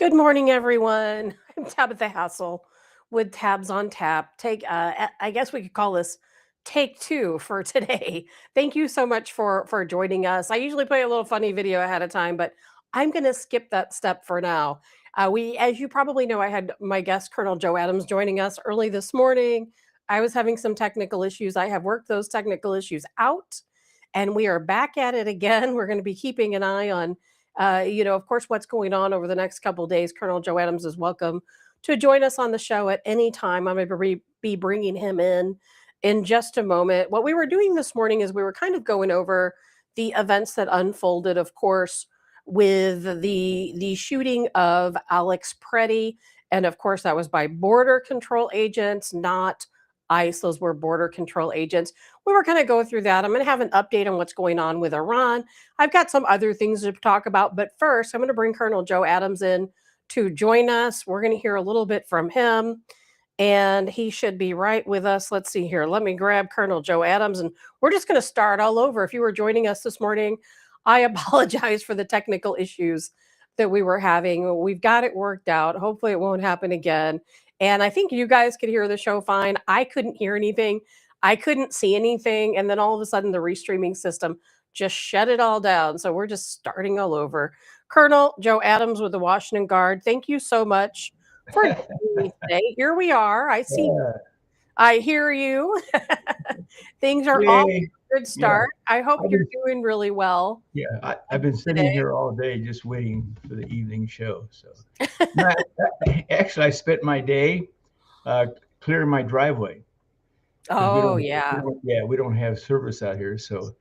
Good morning, everyone. I'm Tabitha Hassell with Tabs on Tap. I guess we could call this take two for today. Thank you so much for joining us. I usually play a little funny video ahead of time, but I'm going to skip that step for now. As you probably know, I had my guest Colonel Joe Adams joining us early this morning. I was having some technical issues. I have worked those technical issues out, and we are back at it again. We're going to be keeping an eye on of course, what's going on over the next couple of days. Colonel Joe Adams is welcome to join us on the show at any time. I'm going to be bringing him in just a moment. What we were doing this morning is we were kind of going over the events that unfolded, of course, with the shooting of Alex Pretti, and of course that was by border control agents, not ICE. Those were border control agents. We were kind of go through that. I'm going to have an update on what's going on with Iran. I've got some other things to talk about, but first, I'm going to bring Colonel Joe Adams in to join us. We're going to hear a little bit from him, and he should be right with us. Let's see here. Let me grab Colonel Joe Adams, and we're just going to start all over. If you were joining us this morning, I apologize for the technical issues that we were having. We've got it worked out. Hopefully, it won't happen again. And I think you guys could hear the show fine. I couldn't hear anything. I couldn't see anything. And then all of a sudden, the restreaming system just shut it all down. So we're just starting all over. Colonel Joe Adams with the Washington Guard, thank you so much for joining me today. Here we are. I see. Yeah. I hear you. Things are all Yay. a good start. I hope I've you're been- doing really well. Yeah, I've been sitting today. here all day just waiting for the evening show. So, No, actually, I spent my day clearing my driveway. 'Cause Oh, yeah. we don't have service out here, so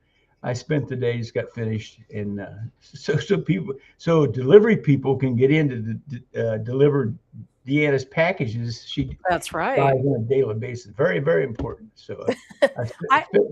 I spent the day, just got finished, and so delivery people can get in to deliver Deanna's packages. She That's right. buys on a daily basis. Very, very important. So, I- spent,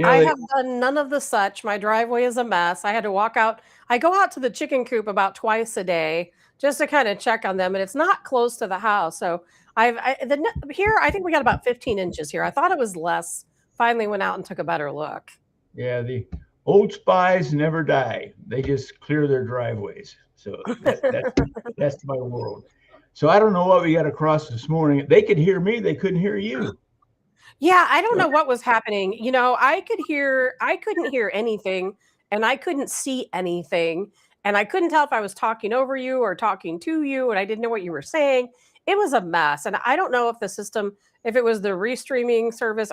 I have done none of the such. My driveway is a mess. I had to walk out. I go out to the chicken coop about twice a day just to kind of check on them, and it's not close to the house. So here I think we got about 15 inches here. I thought it was less. Finally went out and took a better look. Yeah, the old spies never die. They just clear their driveways. So that's my world. So I don't know what we got across this morning. They could hear me. They couldn't hear you. Yeah, I don't know what was happening. I couldn't hear anything, and I couldn't see anything, and I couldn't tell if I was talking over you or talking to you, and I didn't know what you were saying. It was a mess, and I don't know if it was the restreaming service,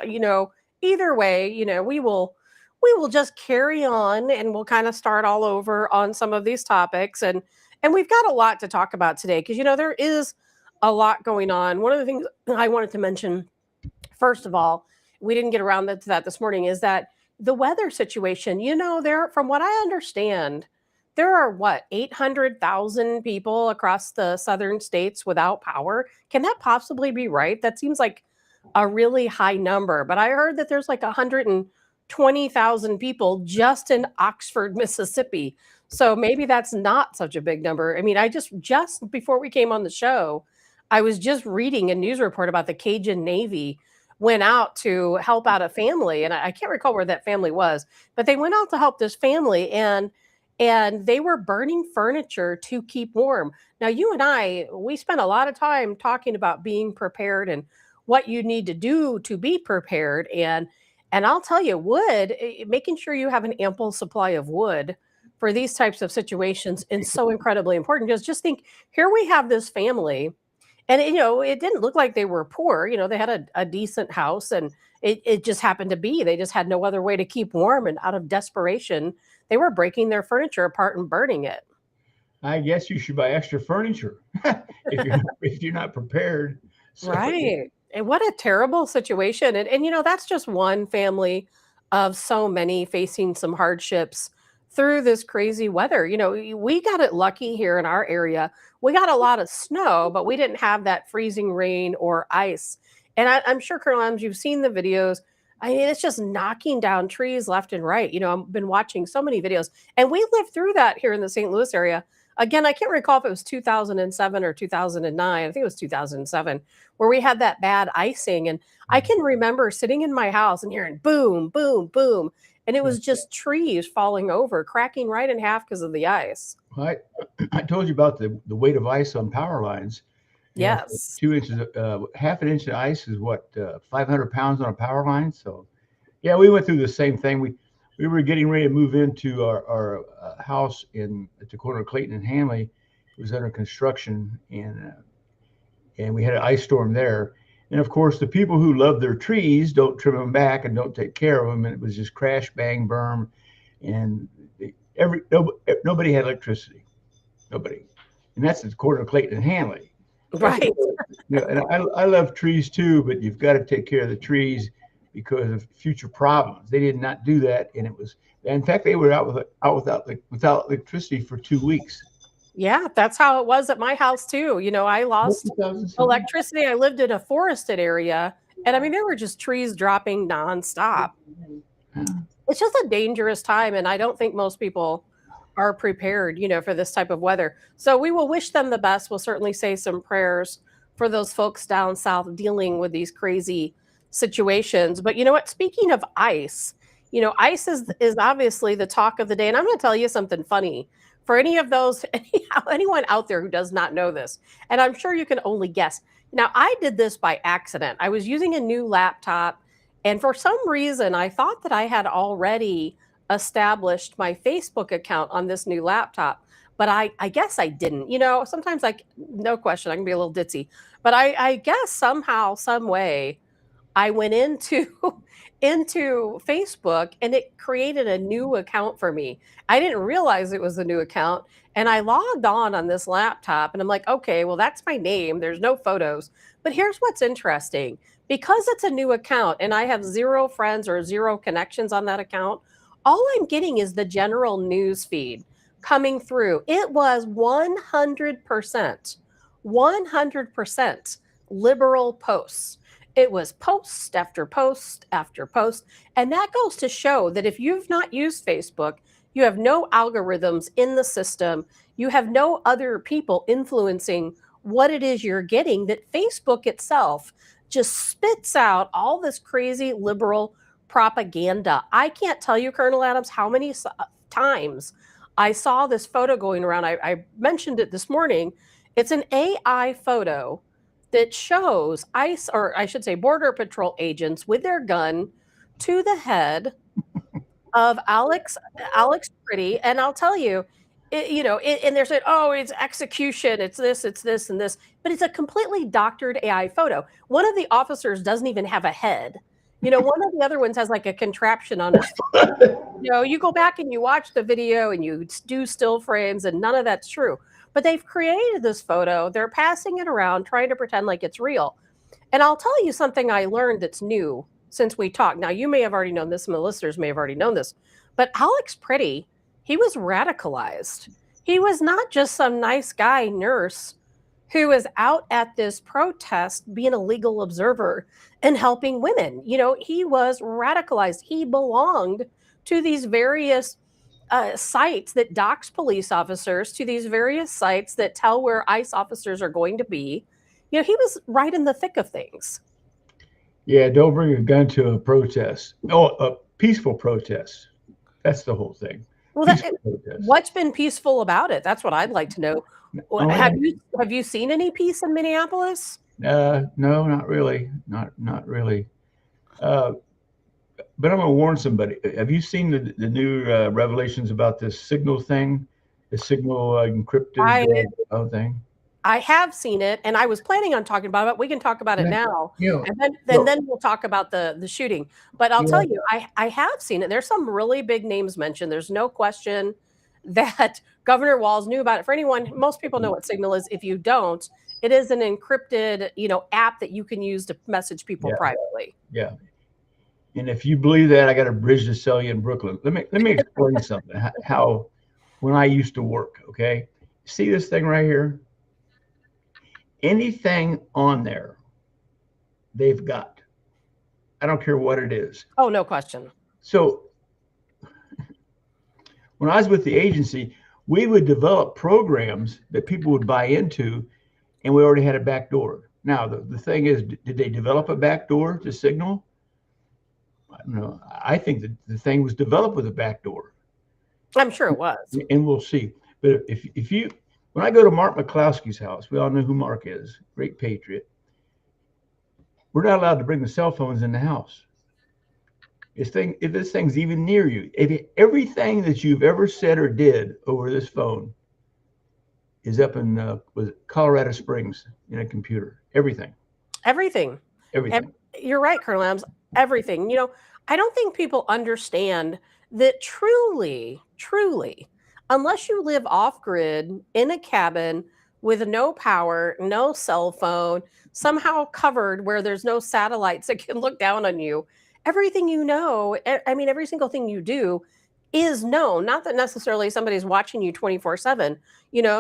either way, we will just carry on, and we'll kind of start all over on some of these topics, and we've got a lot to talk about today because there is a lot going on. One of the things I wanted to mention, first of all, we didn't get around to that this morning, is that the weather situation, from what I understand, there are 800,000 people across the southern states without power. Can that possibly be right? That seems like a really high number, but I heard that there's like 120,000 people just in Oxford, Mississippi. So maybe that's not such a big number. I mean, I just before we came on the show, I was just reading a news report about the Cajun Navy went out to help out a family, and I can't recall where that family was, but they went out to help this family, and they were burning furniture to keep warm. Now, you and we spent a lot of time talking about being prepared and what you need to do to be prepared, and I'll tell you, making sure you have an ample supply of wood for these types of situations is so incredibly important, because just think, here we have this family. And, it didn't look like they were poor. They had a decent house, and it just happened to be, they just had no other way to keep warm. And out of desperation, they were breaking their furniture apart and burning it. I guess you should buy extra furniture if you're not prepared. So, Right. And what a terrible situation. And that's just one family of so many facing some hardships through this crazy weather. We got it lucky here in our area. We got a lot of snow, but we didn't have that freezing rain or ice. And I'm sure, Colonel Adams, you've seen the videos. I mean, it's just knocking down trees left and right. I've been watching so many videos, and we lived through that here in the St. Louis area. Again, I can't recall if it was 2007 or 2009. I think it was 2007, where we had that bad icing. And I can remember sitting in my house and hearing boom, boom, boom. and it was just trees falling over, cracking right in half because of the ice. I, I told you about the weight of ice on power lines. Yes. 2 inches, half an inch of ice is what, 500 pounds on a power line. So, yeah, we went through the same thing. We were getting ready to move into our house at the corner of Clayton and Hanley. It was under construction, and we had an ice storm there. And of course, the people who love their trees don't trim them back and don't take care of them. And it was just crash, bang, burn. And nobody had electricity. Nobody. And that's the corner of Clayton and Hanley. Right. And I love trees too, but you've got to take care of the trees because of future problems. They did not do that. And in fact, they were out without electricity for 2 weeks. Yeah, that's how it was at my house too. I lost electricity. I lived in a forested area, and I mean, there were just trees dropping nonstop. It's just a dangerous time, and I don't think most people are prepared, for this type of weather. So we will wish them the best. We'll certainly say some prayers for those folks down south dealing with these crazy situations. But you know what? Speaking of ice, ice is obviously the talk of the day, and I'm going to tell you something funny. For anyone out there who does not know this, and I'm sure you can only guess. Now, I did this by accident. I was using a new laptop, and for some reason, I thought that I had already established my Facebook account on this new laptop, but I guess I didn't. Sometimes no question, I can be a little ditzy, but I guess somehow, some way, I went into Facebook and it created a new account for me. I didn't realize it was a new account, and I logged on this laptop, and I'm like, okay, well, that's my name. There's no photos. But here's what's interesting. Because it's a new account and I have 0 friends or 0 connections on that account, all I'm getting is the general news feed coming through. It was 100% liberal posts. It was post after post after post. And that goes to show that if you've not used Facebook, you have no algorithms in the system. You have no other people influencing what it is you're getting, that Facebook itself just spits out all this crazy liberal propaganda. I can't tell you, Colonel Adams, how many times I saw this photo going around. I mentioned it this morning. It's an AI photo that shows ICE, or I should say Border Patrol agents with their gun to the head of Alex Pretti. And I'll tell you, and they're saying, oh, it's execution, it's this, and this, but it's a completely doctored AI photo. One of the officers doesn't even have a head. One of the other ones has like a contraption on his face. You go back and you watch the video and you do still frames, and none of that's true. But they've created this photo. They're passing it around, trying to pretend like it's real. And I'll tell you something I learned that's new since we talked. Now, you may have already known this, and the listeners may have already known this, but Alex Pretti, he was radicalized. He was not just some nice guy nurse who was out at this protest being a legal observer and helping women. He was radicalized. He belonged to these various sites that dox police officers, to these various sites that tell where ICE officers are going to be. He was right in the thick of things. Yeah, don't bring a gun to a protest. Oh, a peaceful protest. That's the whole thing. Well, what's been peaceful about it? That's what I'd like to know. Have you seen any peace in Minneapolis? No, not really. Not really. But I'm gonna warn somebody. Have you seen the new revelations about this signal thing? The signal encrypted thing? I have seen it, and I was planning on talking about it. We can talk about it now, and then we'll talk about the shooting. But I'll tell you, I have seen it. There's some really big names mentioned. There's no question that Governor Walz knew about it. For anyone, most people know what Signal is. If you don't, it is an encrypted, app that you can use to message people privately. Yeah. And if you believe that, I got a bridge to sell you in Brooklyn. Let me explain something. How when I used to work, okay? See this thing right here? Anything on there, they've got. I don't care what it is. Oh, no question. So when I was with the agency, we would develop programs that people would buy into, and we already had a back door. Now, the thing is, did they develop a back door to Signal? I think that the thing was developed with a backdoor, I'm sure it was. and we'll see. But if you, when I go to Mark McCloskey's house, we all know who Mark is, great patriot. We're not allowed to bring the cell phones in the house. If this thing's even near you, everything that you've ever said or did over this phone is up in was Colorado Springs in a computer. Everything. Everything. Everything. You're right, Colonel Adams. Everything. I don't think people understand that truly, truly, unless you live off grid in a cabin with no power, no cell phone, somehow covered where there's no satellites that can look down on you, everything every single thing you do is known. Not that necessarily somebody's watching you 24/7,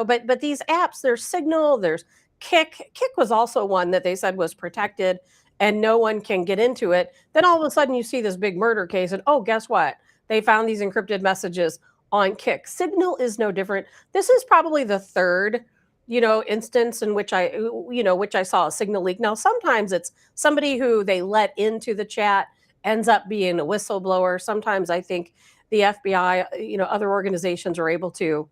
but these apps, there's Signal, there's Kick. Kick was also one that they said was protected and no one can get into it. Then all of a sudden you see this big murder case and guess what? They found these encrypted messages on Kick. Signal is no different. This is probably the third, instance in which I saw a Signal leak. Now, sometimes it's somebody who they let into the chat ends up being a whistleblower. Sometimes I think the FBI, other organizations are able to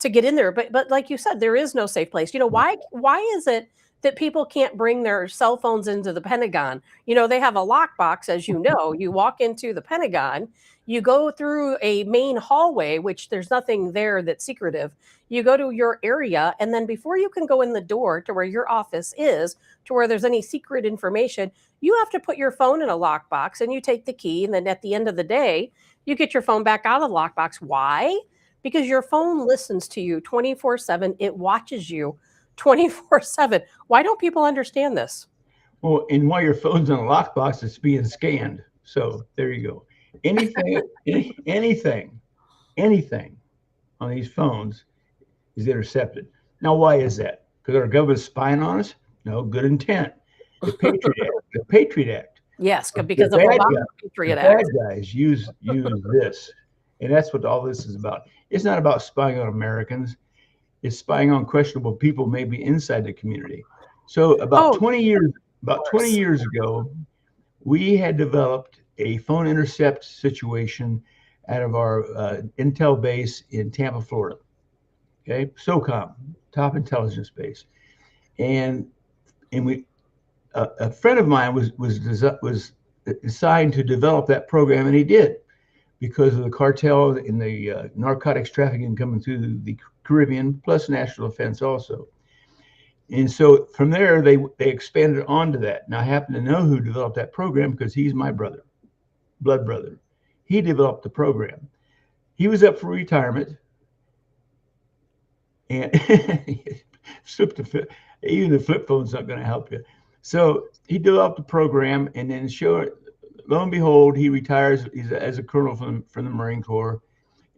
get in there. But like you said, there is no safe place. Why is it that people can't bring their cell phones into the Pentagon? They have a lockbox, as you know. You walk into the Pentagon, you go through a main hallway, which there's nothing there that's secretive. You go to your area, and then before you can go in the door to where your office is, to where there's any secret information, you have to put your phone in a lockbox, and you take the key, and then at the end of the day, you get your phone back out of the lockbox. Why? Because your phone listens to you 24/7. It watches you 24/7. Why don't people understand this? Well, and while your phone's in a lockbox, it's being scanned. So there you go. Anything on these phones is intercepted. Now, why is that? Because our government's spying on us? No, good intent. The Patriot Act. Yes, because of the Patriot Act. Bad guys use this, and that's what all this is about. It's not about spying on Americans. It's spying on questionable people, maybe inside the community. So about 20 years ago, we had developed a phone intercept situation out of our intel base in Tampa, Florida. Okay, SOCOM, top intelligence base, and we a friend of mine was assigned to develop that program, and he did, because of the cartel and the narcotics trafficking coming through the Caribbean, plus national defense also. And so from there, they expanded onto that. Now, I happen to know who developed that program because he's my brother, blood brother. He developed the program. He was up for retirement, and even the flip phone's not going to help you. So he developed the program, and then lo and behold, he retires as a colonel from the Marine Corps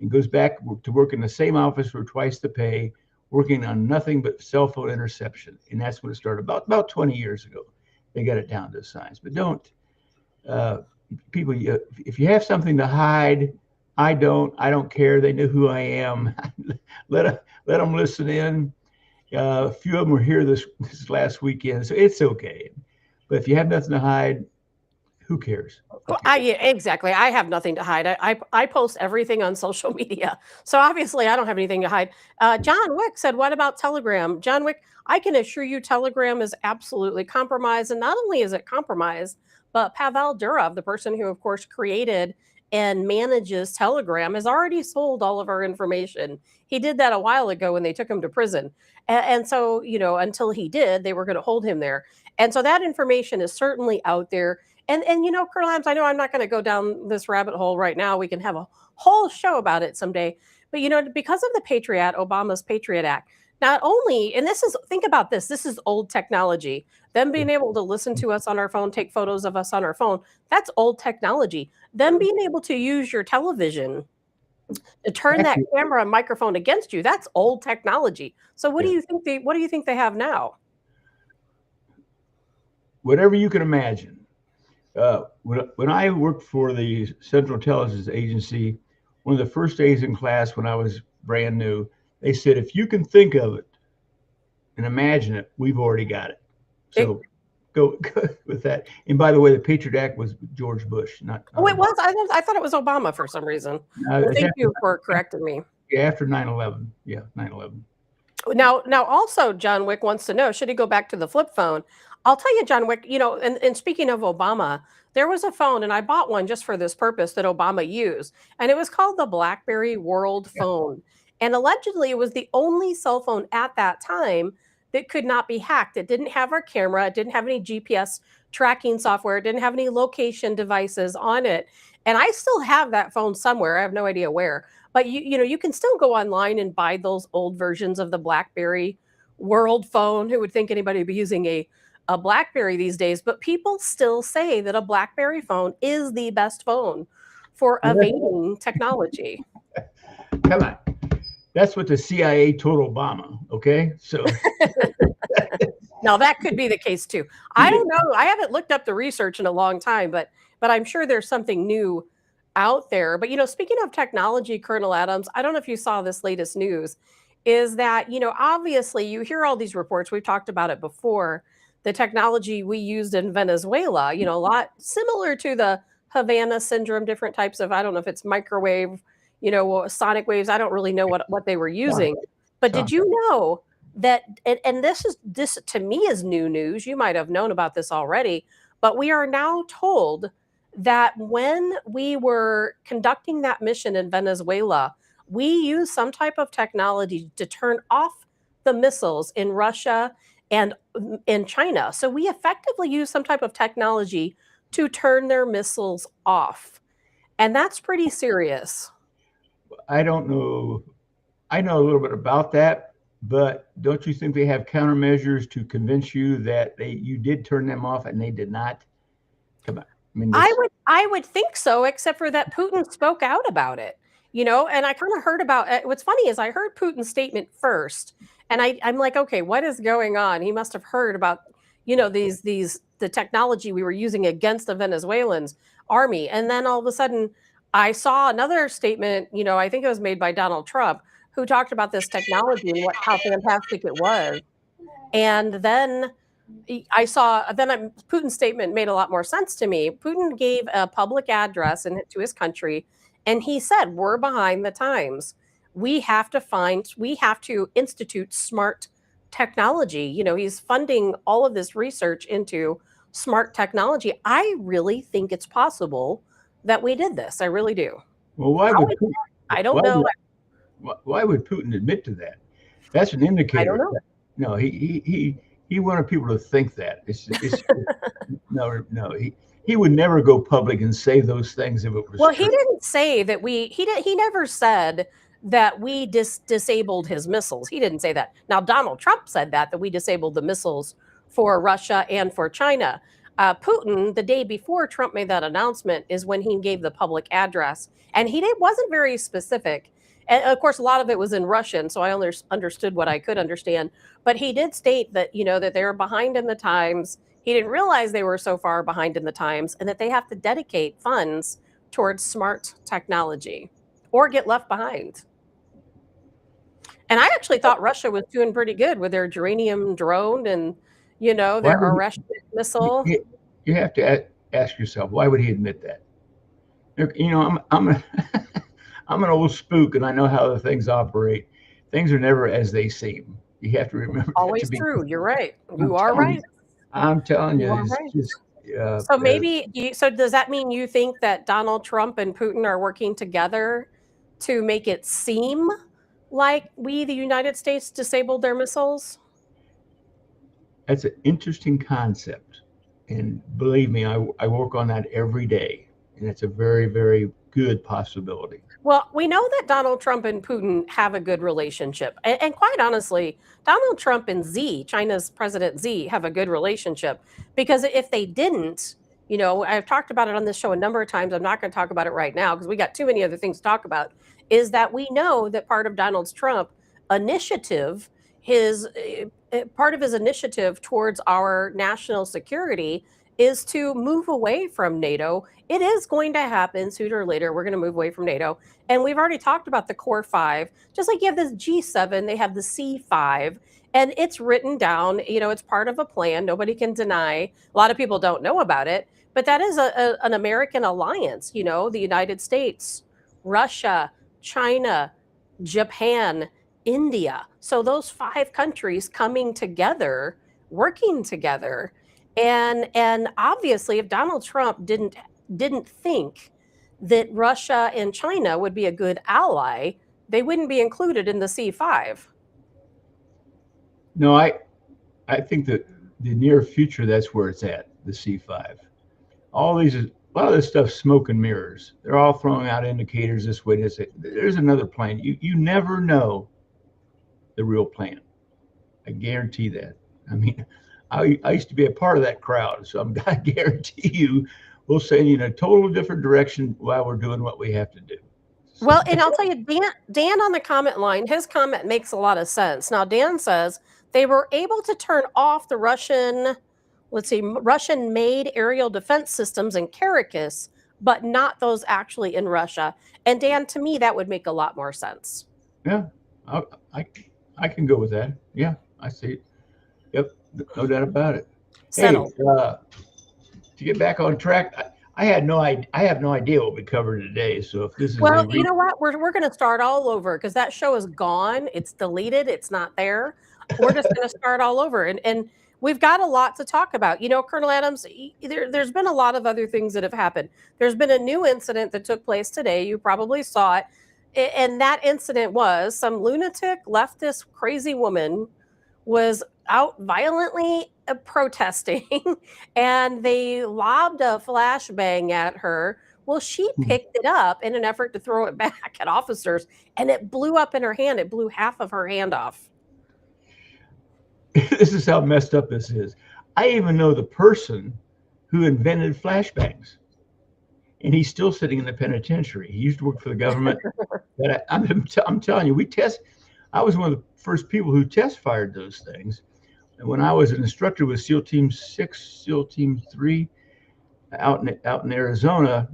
and goes back to work in the same office for twice the pay, working on nothing but cell phone interception. And that's when it started about 20 years ago. They got it down to a science. But people, if you have something to hide, I don't care. They know who I am. Let them listen in. A few of them were here this last weekend, so it's okay. But if you have nothing to hide, who cares? Well, exactly. I have nothing to hide. I post everything on social media. So obviously I don't have anything to hide. John Wick said, what about Telegram? John Wick, I can assure you Telegram is absolutely compromised. And not only is it compromised, but Pavel Durov, the person who, of course, created and manages Telegram, has already sold all of our information. He did that a while ago when they took him to prison. And so, until he did, they were going to hold him there. And so that information is certainly out there. And Colonel Adams, I know I'm not going to go down this rabbit hole right now. We can have a whole show about it someday. But, because of the Obama's Patriot Act, not only, and think about this is old technology. Them being able to listen to us on our phone, take photos of us on our phone, that's old technology. Them being able to use your television to turn that camera and microphone against you, that's old technology. So what do you think they have now? Whatever you can imagine. When I worked for the Central Intelligence Agency, one of the first days in class when I was brand new, they said, if you can think of it and imagine it, we've already got it. So go with that. And by the way, the Patriot Act was George Bush, not Oh, it Obama. was? I thought it was Obama for some reason. Well, It's thank you for correcting me. after 9/11. Yeah, 9/11. Now, also, John Wick wants to know, should he go back to the flip phone? I'll tell you, John Wick, and speaking of Obama, there was a phone, and I bought one just for this purpose that Obama used, and it was called the BlackBerry World Yeah. Phone. And allegedly, it was the only cell phone at that time that could not be hacked. It didn't have a camera, it didn't have any GPS tracking software, it didn't have any location devices on it. And I still have that phone somewhere. I have no idea where. But you can still go online and buy those old versions of the BlackBerry World Phone. Who would think anybody would be using a BlackBerry these days? But people still say that a BlackBerry phone is the best phone for evading technology. Come on. That's what the CIA told Obama. Okay. So Now that could be the case too. I don't know. I haven't looked up the research in a long time, but I'm sure there's something new out there. But speaking of technology, Colonel Adams, I don't know if you saw this latest news, is that obviously you hear all these reports. We've talked about it before. The technology we used in Venezuela, a lot similar to the Havana syndrome, different types of, I don't know if it's microwave, sonic waves. I don't really know what they were using. But did you know that, and this to me is new news. You might have known about this already, but we are now told that when we were conducting that mission in Venezuela, we used some type of technology to turn off the missiles in Russia and in China. So we effectively used some type of technology to turn their missiles off. And that's pretty serious. I don't know. I know a little bit about that, but don't you think they have countermeasures to convince you that you did turn them off and they did not? Come on. I mean, I would think so, except for that Putin spoke out about it, and I kind of heard about what's funny is I heard Putin's statement first, and I'm like, okay, what is going on? He must have heard about, the technology we were using against the Venezuelans army. And then all of a sudden I saw another statement, I think it was made by Donald Trump, who talked about this technology and how fantastic it was. And then Putin's statement made a lot more sense to me. Putin gave a public address to his country, and he said, we're behind the times. We have to institute smart technology. He's funding all of this research into smart technology. I really think it's possible that we did this. I really do. Well, why would Putin, I don't know. Why would Putin admit to that? That's an indicator. I don't know. No, he wanted people to think that. No. He would never go public and say those things if it was. Well, true. he didn't say that he never said that we disabled his missiles. He didn't say that. Now, Donald Trump said that we disabled the missiles for Russia and for China. Putin, the day before Trump made that announcement, is when he gave the public address, and wasn't very specific. And of course, a lot of it was in Russian, so I understood what I could understand. But he did state that that they're behind in the times. He didn't realize they were so far behind in the times, and that they have to dedicate funds towards smart technology, or get left behind. And I actually thought Russia was doing pretty good with their geranium drone and their Oresht missile. You have to ask yourself, why would he admit that? I'm I'm an old spook, and I know how the things operate. Things are never as they seem. You have to remember. Always true. You're right. You are right. I'm telling you. So does that mean you think that Donald Trump and Putin are working together to make it seem like we, the United States, disabled their missiles? That's an interesting concept. And believe me, I work on that every day. And it's a very, very good possibility. Well, we know that Donald Trump and Putin have a good relationship. And quite honestly, Donald Trump and Xi, China's President Xi, have a good relationship. Because if they didn't, I've talked about it on this show a number of times. I'm not going to talk about it right now because we got too many other things to talk about, is that we know that part of Donald Trump initiative, part of his initiative towards our national security is to move away from NATO. It is going to happen sooner or later. We're going to move away from NATO. And we've already talked about the core five. Just like you have this G7, they have the C5. And it's written down, it's part of a plan. Nobody can deny. A lot of people don't know about it, but that is an American alliance, the United States, Russia, China, Japan, India. So those five countries coming together, working together. And obviously if Donald Trump didn't think that Russia and China would be a good ally, they wouldn't be included in the C5. No, I think that the near future, that's where it's at, the C5. All these, a lot of this stuff, smoke and mirrors. They're all throwing out indicators this way. There's another plan. You never know the real plan. I guarantee that. I mean, I used to be a part of that crowd, so I guarantee you, we'll send you in a total different direction while we're doing what we have to do. So, Well, and I'll tell you, Dan on the comment line, his comment makes a lot of sense. Now, Dan says they were able to turn off the Russian-made aerial defense systems in Caracas, but not those actually in Russia. And Dan, to me, that would make a lot more sense. yeah, I can go with that. Yeah, I see it. Yep, no doubt about it. Settle. Hey, to get back on track, I have no idea what we covered today. So if this is Well, you know what? We're going to start all over because that show is gone. It's deleted. It's not there. We're just going to start all over. And we've got a lot to talk about. Colonel Adams, there's been a lot of other things that have happened. There's been a new incident that took place today. You probably saw it. And that incident was some lunatic leftist crazy woman was out violently protesting and they lobbed a flashbang at her. Well, she picked it up in an effort to throw it back at officers and it blew up in her hand. It blew half of her hand off. This is how messed up this is. I even know the person who invented flashbangs, and he's still sitting in the penitentiary. He used to work for the government. But I'm telling you, I was one of the first people who test fired those things. And when I was an instructor with SEAL Team 6, SEAL Team 3 out in Arizona,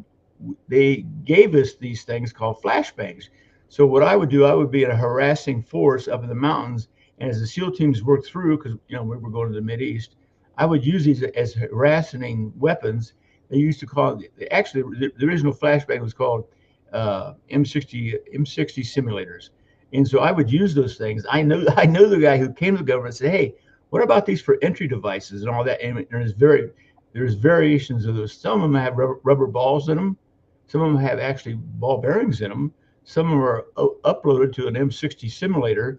they gave us these things called flashbangs. So what I would do, I would be in a harassing force up in the mountains. And as the SEAL teams worked through, because we were going to the Mideast, I would use these as harassing weapons. They used to call it, actually, the original flashbang was called M60 simulators. And so I would use those things. I know the guy who came to the government and said, hey, what about these for entry devices and all that? And there's variations of those. Some of them have rubber balls in them. Some of them have actually ball bearings in them. Some of them are uploaded to an M60 simulator.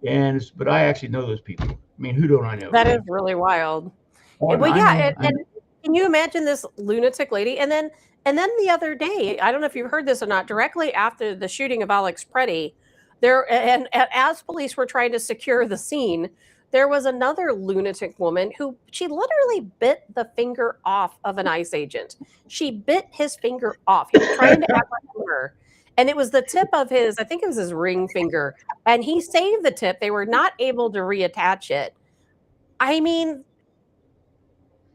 But I actually know those people. I mean, who don't I know? That is really wild. Oh, Well, yeah, and can you imagine this lunatic lady? And then the other day, I don't know if you've heard this or not, directly after the shooting of Alex Pretti, and as police were trying to secure the scene, there was another lunatic woman who she literally bit the finger off of an ICE agent. She bit his finger off. He was trying to apprehend her. And it was the tip of his, I think it was his ring finger. And he saved the tip. They were not able to reattach it. I mean,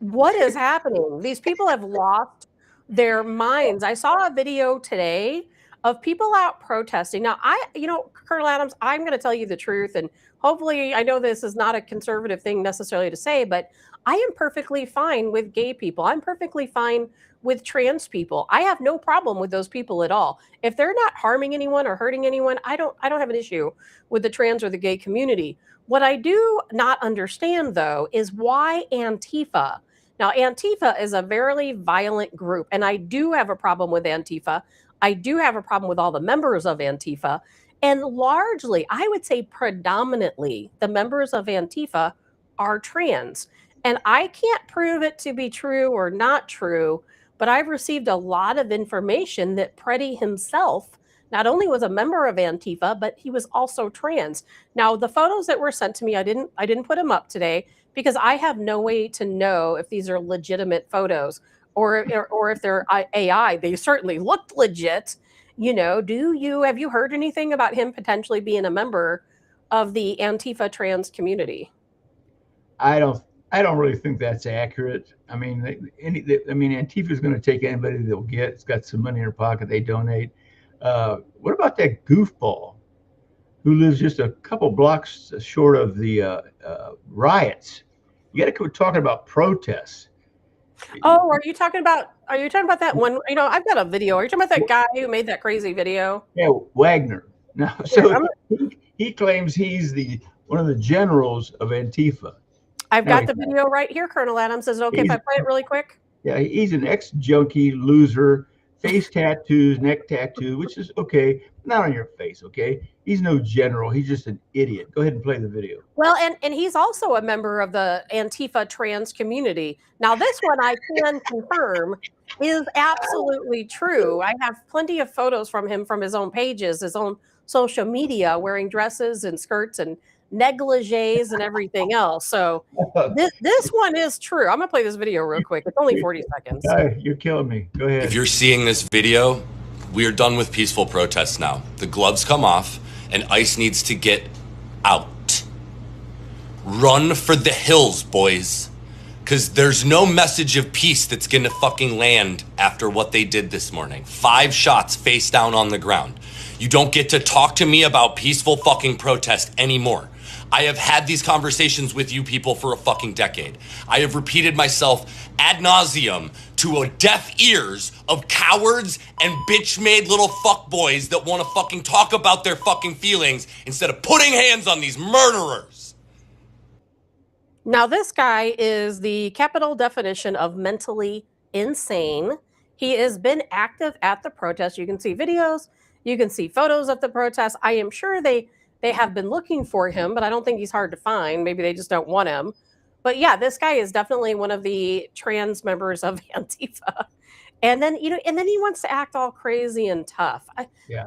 what is happening? These people have lost their minds. I saw a video today of people out protesting. Now, Colonel Adams, I'm going to tell you the truth. And hopefully, I know this is not a conservative thing necessarily to say, but I am perfectly fine with gay people. I'm perfectly fine with trans people. I have no problem with those people at all. If they're not harming anyone or hurting anyone, I don't have an issue with the trans or the gay community. What I do not understand, though, is why Antifa. Now, Antifa is a very violent group, and I do have a problem with Antifa. I do have a problem with all the members of Antifa. And largely, I would say predominantly, the members of Antifa are trans. And I can't prove it to be true or not true, but I've received a lot of information that Pretti himself not only was a member of Antifa, but he was also trans. Now, the photos that were sent to me, I didn't put them up today because I have no way to know if these are legitimate photos or if they're AI. They certainly looked legit. Have you heard anything about him potentially being a member of the Antifa trans community? I don't really think that's accurate. I mean, Antifa is going to take anybody they'll get. It's got some money in their pocket. They donate. What about that goofball who lives just a couple blocks short of the riots. You got to quit talking about protests. Oh, are you talking about that one? You know, I've got a video. Are you talking about that guy who made that crazy video? Yeah, Wagner. No, Here, so he claims he's one of the generals of Antifa. I've No, got he's the not. video right here, Colonel Adams. Is it okay if I play it really quick? Yeah, he's an ex-junkie, loser, face tattoos, neck tattoo, which is okay, not on your face, okay? He's no general. He's just an idiot. Go ahead and play the video. Well, and he's also a member of the Antifa trans community. Now, this one I can confirm is absolutely true. I have plenty of photos from him from his own pages, his own social media, wearing dresses and skirts and negligees and everything else. So this one is true. I'm gonna play this video real quick. It's only 40 seconds. You're killing me. Go ahead. If you're seeing this video, we are done with peaceful protests now. The gloves come off and ICE needs to get out. Run for the hills, boys. Because there's no message of peace that's gonna fucking land after what they did this morning. 5 shots face down on the ground. You don't get to talk to me about peaceful fucking protest anymore. I have had these conversations with you people for a fucking decade. I have repeated myself ad nauseum to a deaf ears of cowards and bitch-made little fuckboys that want to fucking talk about their fucking feelings instead of putting hands on these murderers. Now, this guy is the capital definition of mentally insane. He has been active at the protest. You can see videos, you can see photos of the protest. I am sure they have been looking for him, but I don't think he's hard to find. Maybe they just don't want him. But yeah, this guy is definitely one of the trans members of Antifa. And then, he wants to act all crazy and tough.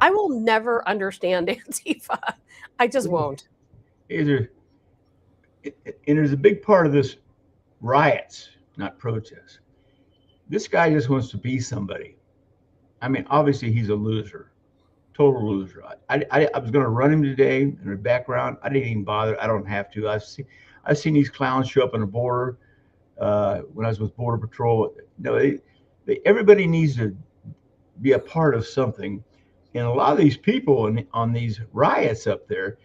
I will never understand Antifa. I just won't. And there's a big part of this riots, not protests. This guy just wants to be somebody. I mean, obviously he's a loser, total loser. I was going to run him today in the background. I didn't even bother. I don't have to. I've seen these clowns show up on the border when I was with Border Patrol. No, everybody needs to be a part of something. And a lot of these people on these riots up there,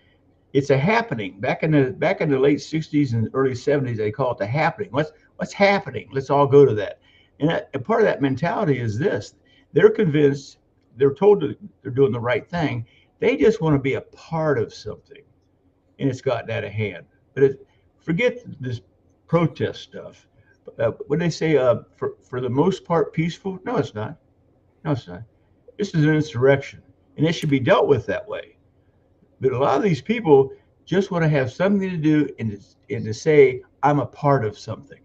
it's a happening. Back in the late 60s and early 70s, they call it the happening. What's happening? Let's all go to that. And part of that mentality is this: they're convinced, they're told that they're doing the right thing. They just want to be a part of something, and it's gotten out of hand. But forget this protest stuff. When they say for the most part peaceful, no, it's not. No, it's not. This is an insurrection, and it should be dealt with that way. But a lot of these people just want to have something to do and to say, I'm a part of something.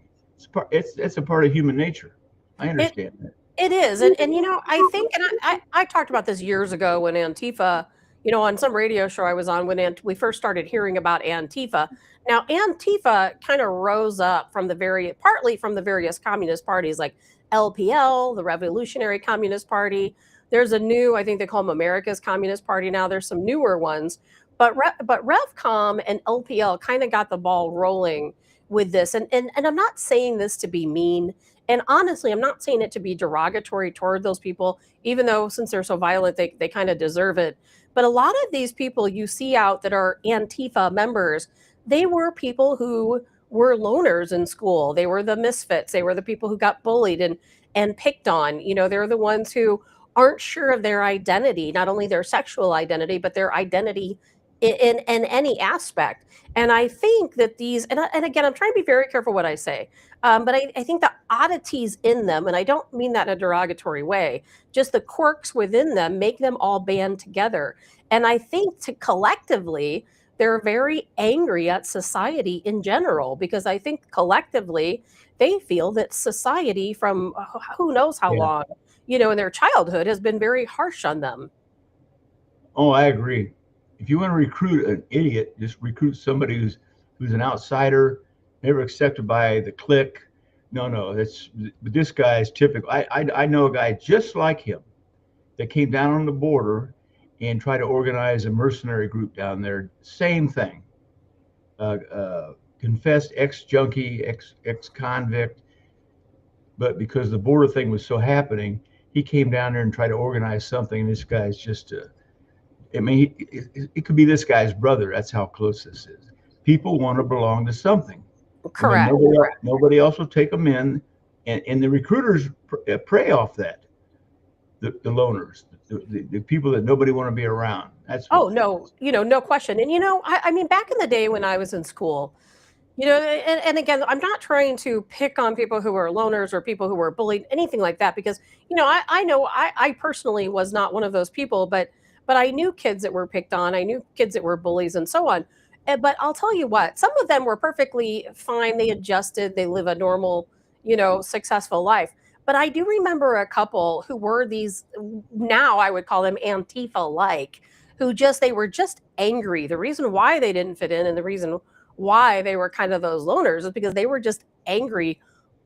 It's a part of human nature. I understand that. It is. And I think, and I talked about this years ago when Antifa, on some radio show I was on when we first started hearing about Antifa. Now, Antifa kind of rose up partly from the various communist parties like LPL, the Revolutionary Communist Party. There's a new, I think they call them America's Communist Party now. There's some newer ones. But RevCom and LPL kind of got the ball rolling with this. And I'm not saying this to be mean. And honestly, I'm not saying it to be derogatory toward those people, even though since they're so violent, they kind of deserve it. But a lot of these people you see out that are Antifa members, they were people who were loners in school. They were the misfits. They were the people who got bullied and picked on. They're the ones who aren't sure of their identity, not only their sexual identity, but their identity in any aspect. And I think that these, and again, I'm trying to be very careful what I say, but I think the oddities in them, and I don't mean that in a derogatory way, just the quirks within them make them all band together. And I think collectively, they're very angry at society in general, because I think collectively, they feel that society from who knows how long, in their childhood has been very harsh on them. Oh, I agree. If you want to recruit an idiot, just recruit somebody who's an outsider, never accepted by the clique. No, but this guy is typical. I know a guy just like him that came down on the border and tried to organize a mercenary group down there. Same thing. Confessed ex-junkie, ex-convict. But because the border thing was so happening, he came down there and tried to organize something. And this guy's just I mean, it could be this guy's brother. That's how close this is. People want to belong to something, and then Correct. nobody else will take them in, and the recruiters prey off that. The loners, the people that nobody want to be around. That's Oh no, no question. And I mean, back in the day when I was in school, and again, I'm not trying to pick on people who are loners or people who were bullied, anything like that, because I know I personally was not one of those people, but I knew kids that were picked on, I knew kids that were bullies, and so on. But I'll tell you what, some of them were perfectly fine. They adjusted. They live a normal, successful life. But I do remember a couple who were these, now I would call them Antifa like, who they were just angry. The reason why they didn't fit in and the reason why they were kind of those loners is because they were just angry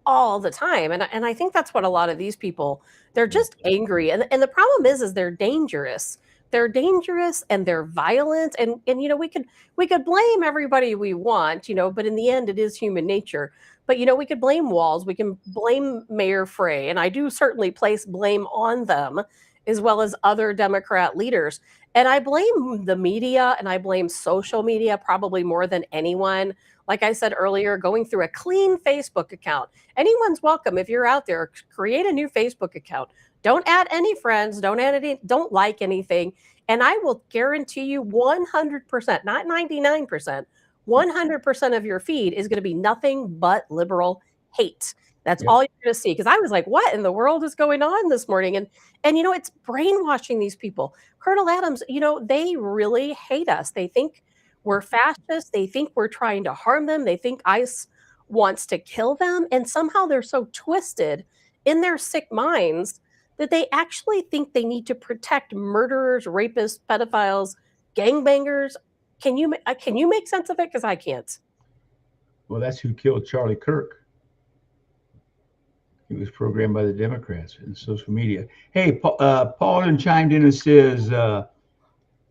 all the time. And I think that's what a lot of these people, they're just angry. And the problem is they're dangerous. They're dangerous and they're violent. And we could blame everybody we want, but in the end it is human nature. But we could blame Walz, we can blame Mayor Frey, and I do certainly place blame on them, as well as other Democrat leaders. And I blame the media and I blame social media probably more than anyone. Like I said earlier, going through a clean Facebook account. Anyone's welcome. If you're out there, create a new Facebook account. Don't add any friends, don't like anything. And I will guarantee you 100%, not 99%, 100% of your feed is going to be nothing but liberal hate. That's all you're going to see. Because I was like, what in the world is going on this morning? And it's brainwashing these people. Colonel Adams, they really hate us. They think we're fascists. They think we're trying to harm them. They think ICE wants to kill them. And somehow they're so twisted in their sick minds that they actually think they need to protect murderers, rapists, pedophiles, gangbangers. Can you make sense of it? Because I can't. Well, that's who killed Charlie Kirk. He was programmed by the Democrats in social media. Hey, Paul chimed in and says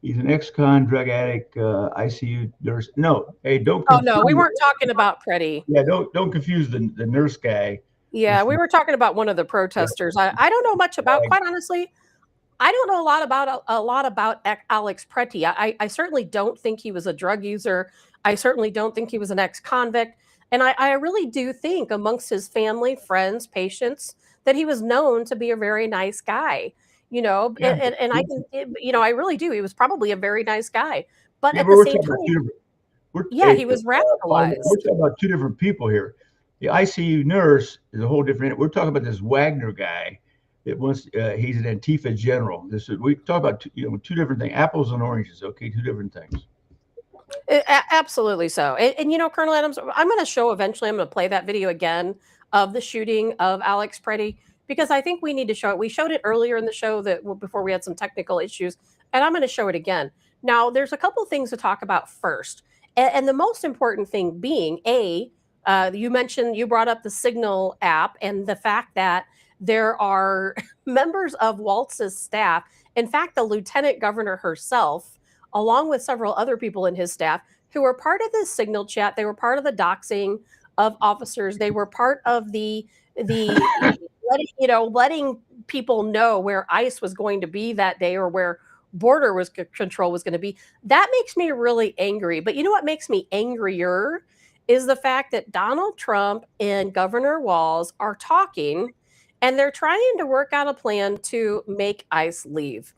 he's an ex-con drug addict, ICU nurse. No, hey, don't. Oh no, we weren't talking about Pretti. Yeah, don't confuse the nurse guy. Yeah, we were talking about one of the protesters. I don't know much about, quite honestly. I don't know a lot about Alex Pretti. I certainly don't think he was a drug user. I certainly don't think he was an ex-convict. And I really do think amongst his family, friends, patients, that he was known to be a very nice guy, and I can, I really do. He was probably a very nice guy. But at the same time, he was radicalized. We're talking about two different people here. The ICU nurse is a whole different. We're talking about this Wagner guy. He's an Antifa general. We talk about two different things, apples and oranges. Okay, two different things. Absolutely so. And Colonel Adams, I'm going to play that video again of the shooting of Alex Pretti, because I think we need to show it. We showed it earlier in the show before we had some technical issues, and I'm going to show it again. Now, there's a couple of things to talk about first, and the most important thing being you brought up the Signal app and the fact that there are members of Walz's staff, in fact, the lieutenant governor herself, along with several other people in his staff, who were part of this Signal chat. They were part of the doxing of officers. They were part of the letting people know where ICE was going to be that day, or where border control was going to be. That makes me really angry. But you know what makes me angrier is the fact that Donald Trump and Governor Walz are talking, and they're trying to work out a plan to make ICE leave.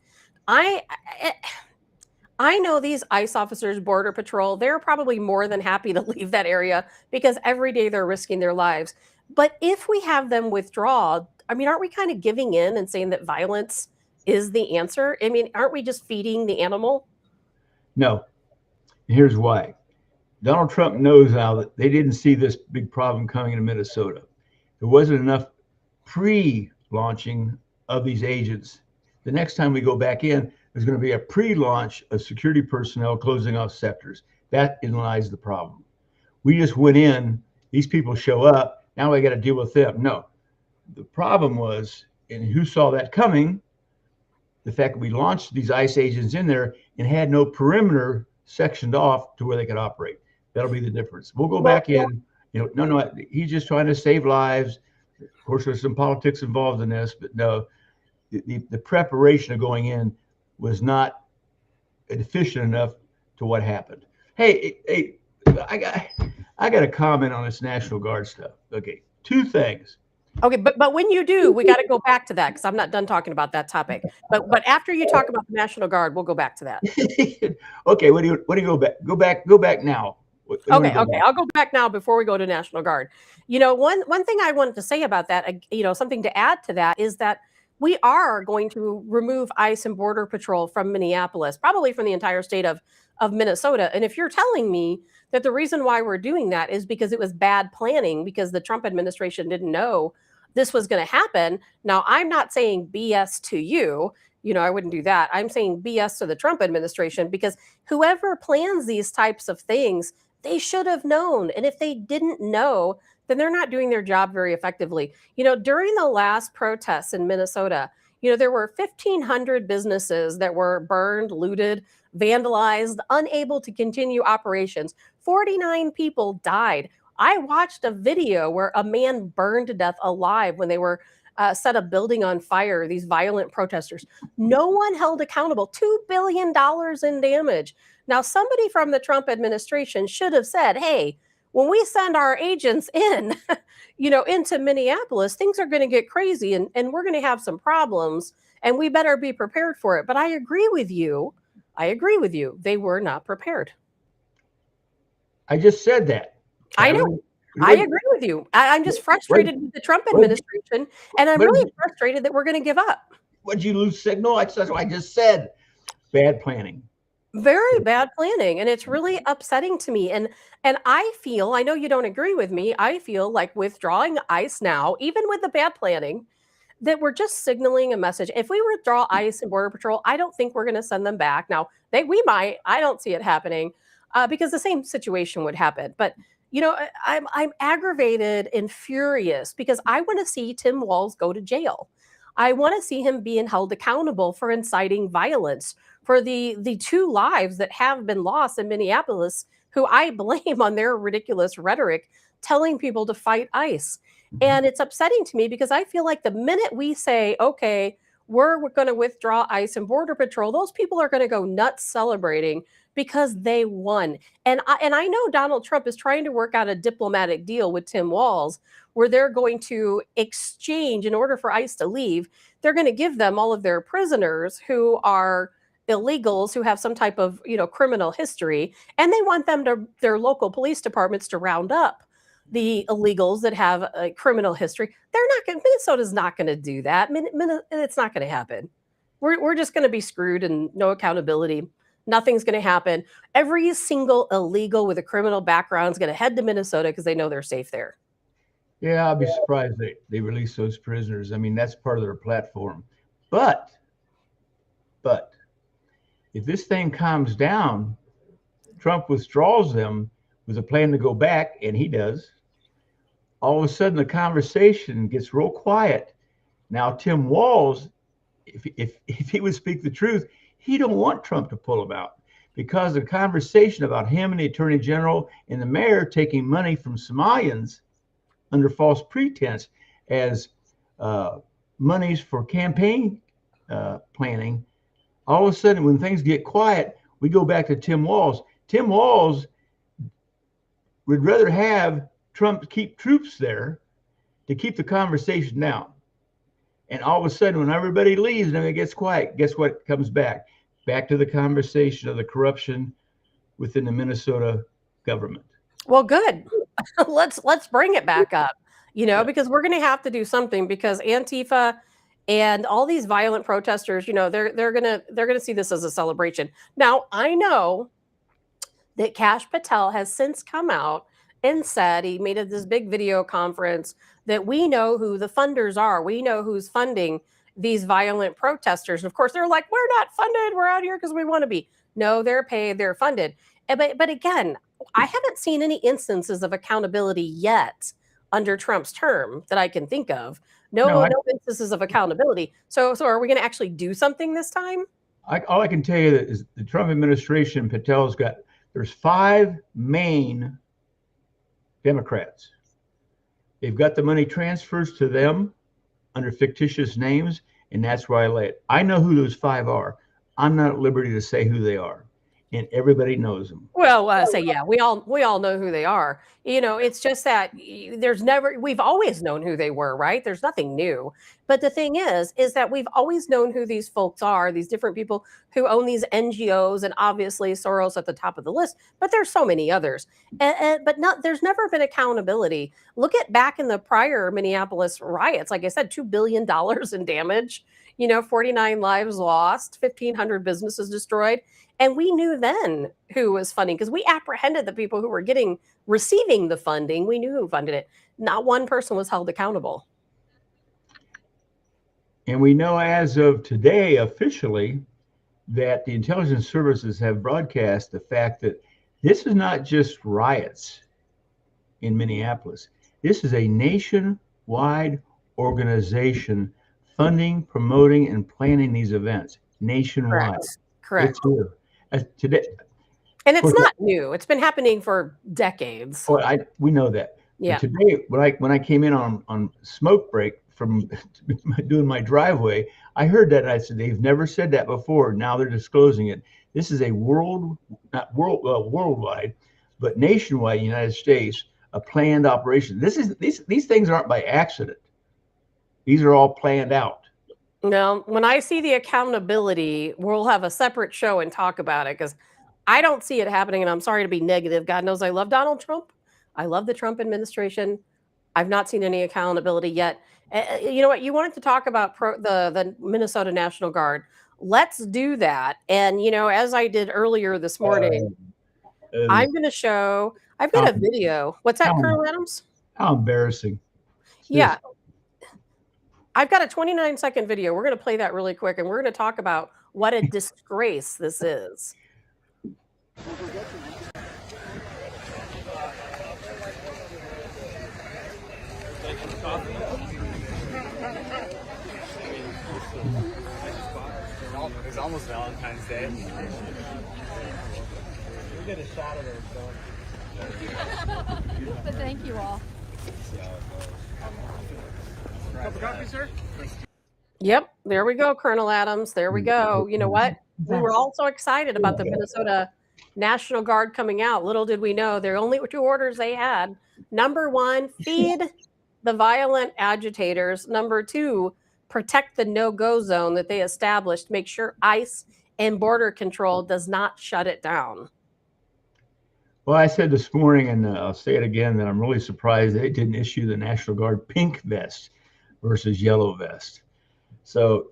I know these ICE officers, Border Patrol, they're probably more than happy to leave that area because every day they're risking their lives. But if we have them withdraw, I mean, aren't we kind of giving in and saying that violence is the answer? I mean, aren't we just feeding the animal? No. Here's why. Donald Trump knows now that they didn't see this big problem coming into Minnesota. There wasn't enough pre-launching of these agents. The next time we go back in, there's going to be a pre-launch of security personnel closing off sectors. That lies the problem. We just went in, these people show up, now we got to deal with them. No, the problem was, and who saw that coming? The fact that we launched these ICE agents in there and had no perimeter sectioned off to where they could operate. That'll be the difference. We'll go back in. No, he's just trying to save lives. Of course, there's some politics involved in this, but no, the preparation of going in was not efficient enough to what happened. Hey, I got a comment on this National Guard stuff. Okay, two things. Okay, but when you do, we got to go back to that because I'm not done talking about that topic. But after you talk about the National Guard, we'll go back to that. Okay, what do you go back now? Okay, I'll go back now before we go to National Guard. One thing I wanted to say about that, something to add to that is that we are going to remove ICE and Border Patrol from Minneapolis, probably from the entire state of Minnesota. And if you're telling me that the reason why we're doing that is because it was bad planning, because the Trump administration didn't know this was going to happen. Now, I'm not saying BS to you. I wouldn't do that. I'm saying BS to the Trump administration, because whoever plans these types of things, they should have known. And if they didn't know, then they're not doing their job very effectively. During the last protests in Minnesota, there were 1,500 businesses that were burned, looted, vandalized, unable to continue operations. 49 people died. I watched a video where a man burned to death alive when they were set a building on fire, these violent protesters. No one held accountable. $2 billion in damage. Now, somebody from the Trump administration should have said, hey, when we send our agents in, into Minneapolis, things are going to get crazy and we're going to have some problems and we better be prepared for it. But I agree with you. They were not prepared. I just said that. I know. I agree with you. I'm just frustrated with the Trump administration, and I'm really frustrated that we're going to give up. What, did you lose signal? That's what I just said. Bad planning. Very bad planning, and it's really upsetting to me. And I feel, I know you don't agree with me, I feel like withdrawing ICE now, even with the bad planning, that we're just signaling a message. If we withdraw ICE and Border Patrol, I don't think we're going to send them back. Now, we might. I don't see it happening because the same situation would happen. But I'm aggravated and furious because I want to see Tim Walz go to jail. I want to see him being held accountable for inciting violence, for the 2 lives that have been lost in Minneapolis, who I blame on their ridiculous rhetoric, telling people to fight ICE. And it's upsetting to me because I feel like the minute we say, okay, we're going to withdraw ICE and Border Patrol, those people are going to go nuts celebrating because they won. And I know Donald Trump is trying to work out a diplomatic deal with Tim Walz where they're going to exchange, in order for ICE to leave, they're going to give them all of their prisoners who are illegals, who have some type of criminal history, and they want their local police departments to round up the illegals that have a criminal history. Minnesota's not going to do that. It's not going to happen. We're just going to be screwed and no accountability. Nothing's going to happen. Every single illegal with a criminal background is going to head to Minnesota because they know they're safe there. Yeah, I'll be surprised they release those prisoners. I mean, that's part of their platform. But if this thing calms down, Trump withdraws them with a plan to go back, and he does. All of a sudden, the conversation gets real quiet. Now, Tim Walz, if he would speak the truth, he don't want Trump to pull him out, because the conversation about him and the attorney general and the mayor taking money from Somalians under false pretense as monies for campaign planning. All of a sudden, when things get quiet, we go back to Tim Walz. Tim Walz would rather have Trump keep troops there to keep the conversation down. And all of a sudden, when everybody leaves and it gets quiet, guess what comes back? Back to the conversation of the corruption within the Minnesota government. Well, good. Let's bring it back up, because we're going to have to do something, because Antifa and all these violent protesters, they're going to see this as a celebration. Now, I know that Kash Patel has since come out and said, he made this big video conference, that we know who the funders are. We know who's funding these violent protesters. And of course, they're like, we're not funded. We're out here because we want to be. No, they're paid. They're funded. But again, I haven't seen any instances of accountability yet under Trump's term that I can think of. No instances of accountability. So are we going to actually do something this time? All I can tell you is the Trump administration, there's 5 main Democrats. They've got the money transfers to them under fictitious names, and that's where I lay it. I know who those 5 are. I'm not at liberty to say who they are, and everybody knows them. Well, yeah, we all know who they are. It's just that we've always known who they were, right? There's nothing new. But the thing is that we've always known who these folks are, these different people who own these NGOs, and obviously Soros at the top of the list. But there's so many others, but there's never been accountability. Look at back in the prior Minneapolis riots. Like I said, $2 billion in damage. 49 lives lost, 1,500 businesses destroyed. And we knew then who was funding, because we apprehended the people who were receiving the funding. We knew who funded it. Not one person was held accountable. And we know as of today, officially, that the intelligence services have broadcast the fact that this is not just riots in Minneapolis. This is a nationwide organization funding, promoting, and planning these events nationwide. Correct. It's here. Today, and it's not new. It's been happening for decades. Oh, we know that. Yeah. But today, when I came in on smoke break from doing my driveway, I heard that and I said they've never said that before. Now they're disclosing it. This is a worldwide, but nationwide, United States, a planned operation. These things aren't by accident. These are all planned out. No, when I see the accountability, we'll have a separate show and talk about it, because I don't see it happening. And I'm sorry to be negative. God knows I love Donald Trump. I love the Trump administration. I've not seen any accountability yet. You know what? You wanted to talk about the Minnesota National Guard. Let's do that. And, as I did earlier this morning, I'm going to show, I've got a video. What's that, Colonel Adams? How embarrassing. Yeah. I've got a 29-second video. We're going to play that really quick, and we're going to talk about what a disgrace this is. It's almost Valentine's Day. We get a shot of it, so. But thank you all. Cup of coffee, sir? Yep, there we go, Colonel Adams. There we go. You know what? We were all so excited about the Minnesota National Guard coming out. Little did we know there are only 2 orders they had. Number 1, feed the violent agitators. Number 2, protect the no-go zone that they established. Make sure ICE and Border Control does not shut it down. Well, I said this morning, and I'll say it again, that I'm really surprised they didn't issue the National Guard pink vest versus yellow vest. So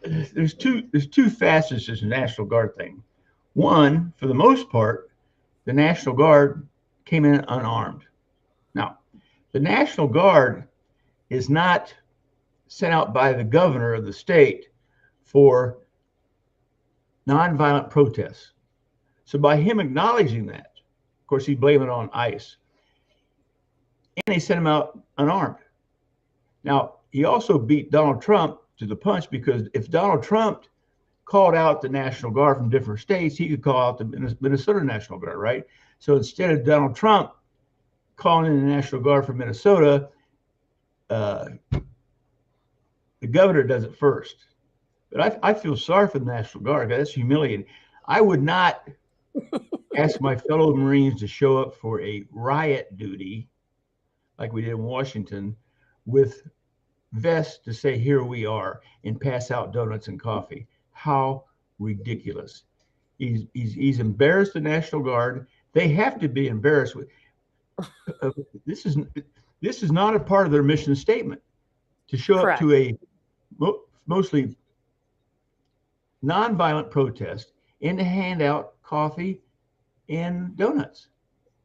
there's two facets to the National Guard thing. One, for the most part, the National Guard came in unarmed. Now, the National Guard is not sent out by the governor of the state for nonviolent protests. So by him acknowledging that, of course, he blamed it on ICE, and they sent him out unarmed. Now, he also beat Donald Trump to the punch, because if Donald Trump called out the National Guard from different states, he could call out the Minnesota National Guard, right? So instead of Donald Trump calling in the National Guard from Minnesota, the governor does it first. But I feel sorry for the National Guard, because that's humiliating. I would not ask my fellow Marines to show up for a riot duty like we did in Washington with vests to say, here we are, and pass out donuts and coffee. How ridiculous. He's embarrassed the National Guard. They have to be embarrassed with this is not a part of their mission statement to show Correct. up to a mostly nonviolent protest and to hand out coffee and donuats.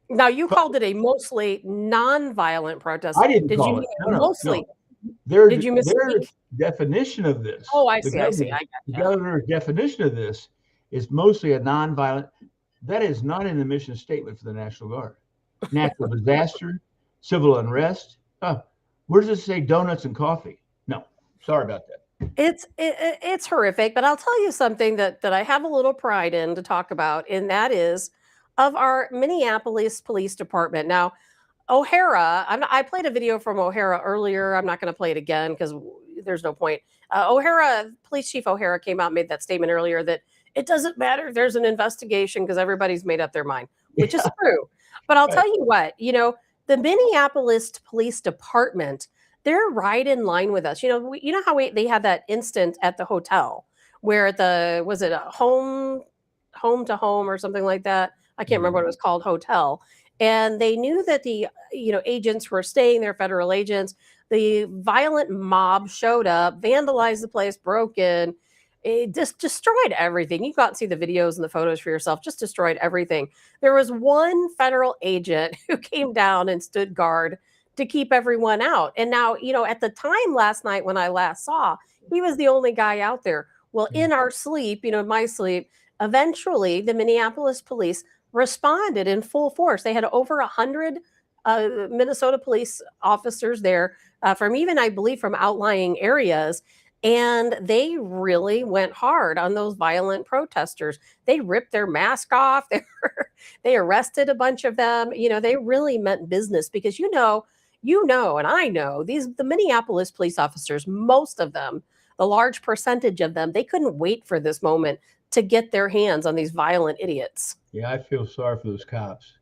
Now, you called it a mostly non-violent protest. I didn't call it. No, mostly. No. Did you misspeak? Their definition of this. Oh, I see. I got The you. governor's definition of this is mostly a nonviolent. That is not in the mission statement for the National Guard. Natural disaster, civil unrest. Where does it say donuts and coffee? No, sorry about that. It's horrific, but I'll tell you something that I have a little pride in to talk about, and that is of our Minneapolis Police Department. Now, O'Hara, I played a video from O'Hara earlier. I'm not going to play it again because there's no point. Police Chief O'Hara came out and made that statement earlier that It doesn't matter if there's an investigation because everybody's made up their mind, which is Yeah, true. But I'll right. tell you what, the Minneapolis Police Department, they're right in line with us. You know how they had that instant at the hotel where was it a home to home or something like that? I can't remember what it was called, hotel. And they knew that the agents were staying there, federal agents. The violent mob showed up, vandalized the place, broke in. It just destroyed everything. You got to see the videos and the photos for yourself. Just destroyed everything. There was one federal agent who came down and stood guard to keep everyone out. And now, at the time last night when I last saw, he was the only guy out there. Well, in our sleep, my sleep, eventually the Minneapolis police responded in full force. They had over 100 Minnesota police officers there from even, I believe, from outlying areas. And they really went hard on those violent protesters. They ripped their mask off. They arrested a bunch of them. They really meant business because and I know the Minneapolis police officers, most of them, the large percentage of them, they couldn't wait for this moment to get their hands on these violent idiots. Yeah, I feel sorry for those cops.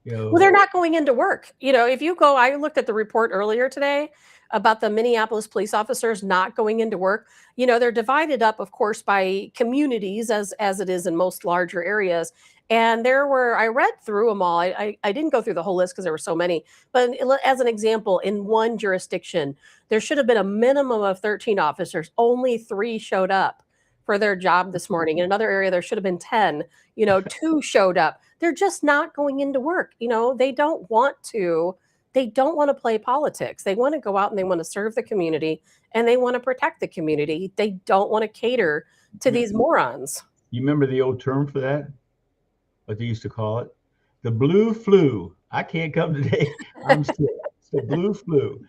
Well, they're not going into work. If you go, I looked at the report earlier today about the Minneapolis police officers not going into work. They're divided up, of course, by communities as it is in most larger areas. And I read through them all. I didn't go through the whole list because there were so many. But as an example, in one jurisdiction, there should have been a minimum of 13 officers. Only 3 showed up for their job this morning. In another area, there should have been 10. 2 showed up. They're just not going into work. They don't want to play politics. They want to go out and they want to serve the community and they want to protect the community. They don't want to cater to these morons. You remember the old term for that? What they used to call it? The blue flu. I can't come today. I'm sick. It's the blue flu.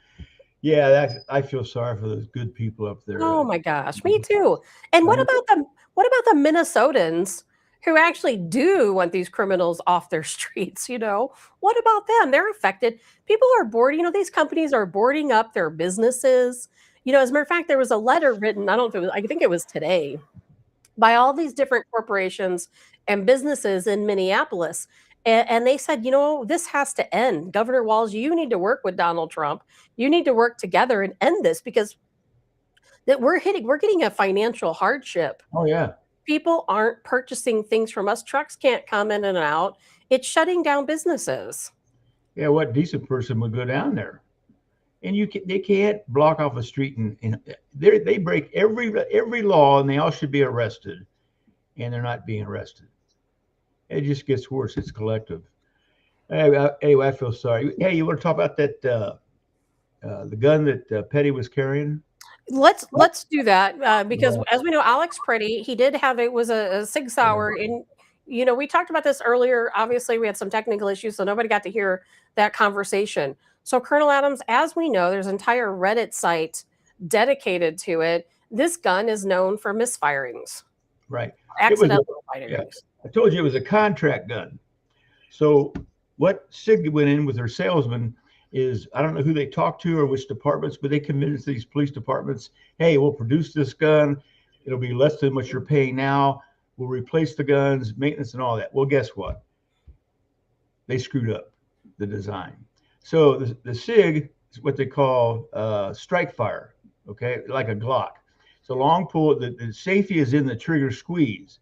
Yeah, I feel sorry for those good people up there. Oh my gosh, me too. And what about the Minnesotans who actually do want these criminals off their streets? What about them? They're affected. People are bored. These companies are boarding up their businesses. As a matter of fact, there was a letter written, I think it was today, by all these different corporations and businesses in Minneapolis. And they said, this has to end. Governor Walz, you need to work with Donald Trump. You need to work together and end this because we're getting a financial hardship. Oh, yeah. People aren't purchasing things from us. Trucks can't come in and out. It's shutting down businesses. Yeah, what decent person would go down there? And they can't block off a street and they break every law and they all should be arrested, and they're not being arrested. It just gets worse. It's collective. Anyway, I feel sorry. Hey, you want to talk about that the gun that Pretti was carrying? Let's do that because as we know, Alex Pretti, he did have it was a Sig Sauer, and we talked about this earlier. Obviously, we had some technical issues, so nobody got to hear that conversation. So, Colonel Adams, as we know, there's an entire Reddit site dedicated to it. This gun is known for misfirings, right? Accidental firings. Yeah, I told you it was a contract gun. So, what Sig went in with her salesman is, I don't know who they talked to or which departments, but they convinced these police departments, hey, we'll produce this gun. It'll be less than what you're paying now. We'll replace the guns, maintenance and all that. Well, guess what? They screwed up the design. So the SIG is what they call strike fire, okay, like a Glock. It's a long pull. The safety is in the trigger squeeze.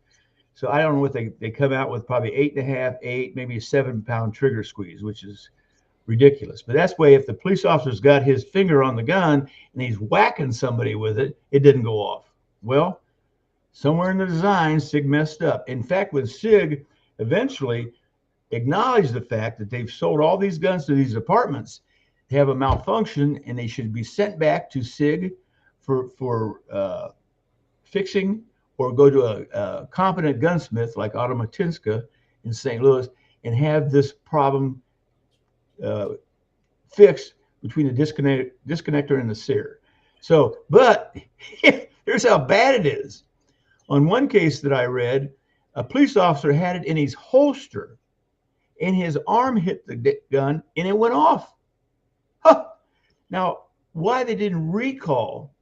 So I don't know what they come out with, probably 8.5, 8, maybe a 7-pound trigger squeeze, which is ridiculous. But that's why if the police officer's got his finger on the gun and he's whacking somebody with it, it didn't go off. Well, somewhere in the design, SIG messed up. In fact, when SIG eventually acknowledged the fact that they've sold all these guns to these departments, they have a malfunction and they should be sent back to SIG for fixing, or go to a competent gunsmith like Automatinska in St. Louis and have this problem fixed between the disconnector and the sear. So, but here's how bad it is. On one case that I read, a police officer had it in his holster and his arm hit the gun and it went off. Huh. Now, why they didn't recall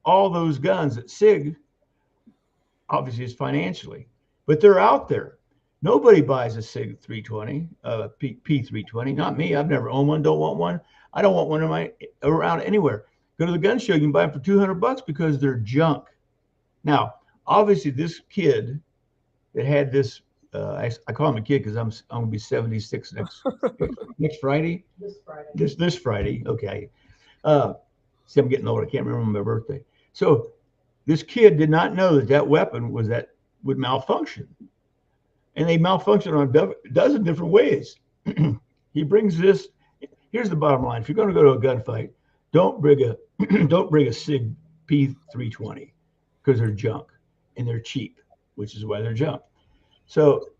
all those guns at SIG obviously it's financially, but they're out there. Nobody buys a SIG 320, P320. Not me. I've never owned one. Don't want one. I don't want one in my around anywhere. Go to the gun show. You can buy them for $200 because they're junk. Now, obviously, this kid that had this, I call him a kid because I'm going to be 76 next Friday. This Friday. Okay. See, I'm getting old. I can't remember my birthday. So this kid did not know that weapon would malfunction. And they malfunction on a dozen different ways. He brings this. Here's the bottom line: if you're going to go to a gunfight, don't bring a SIG P320 because they're junk and they're cheap, which is why they're junk. So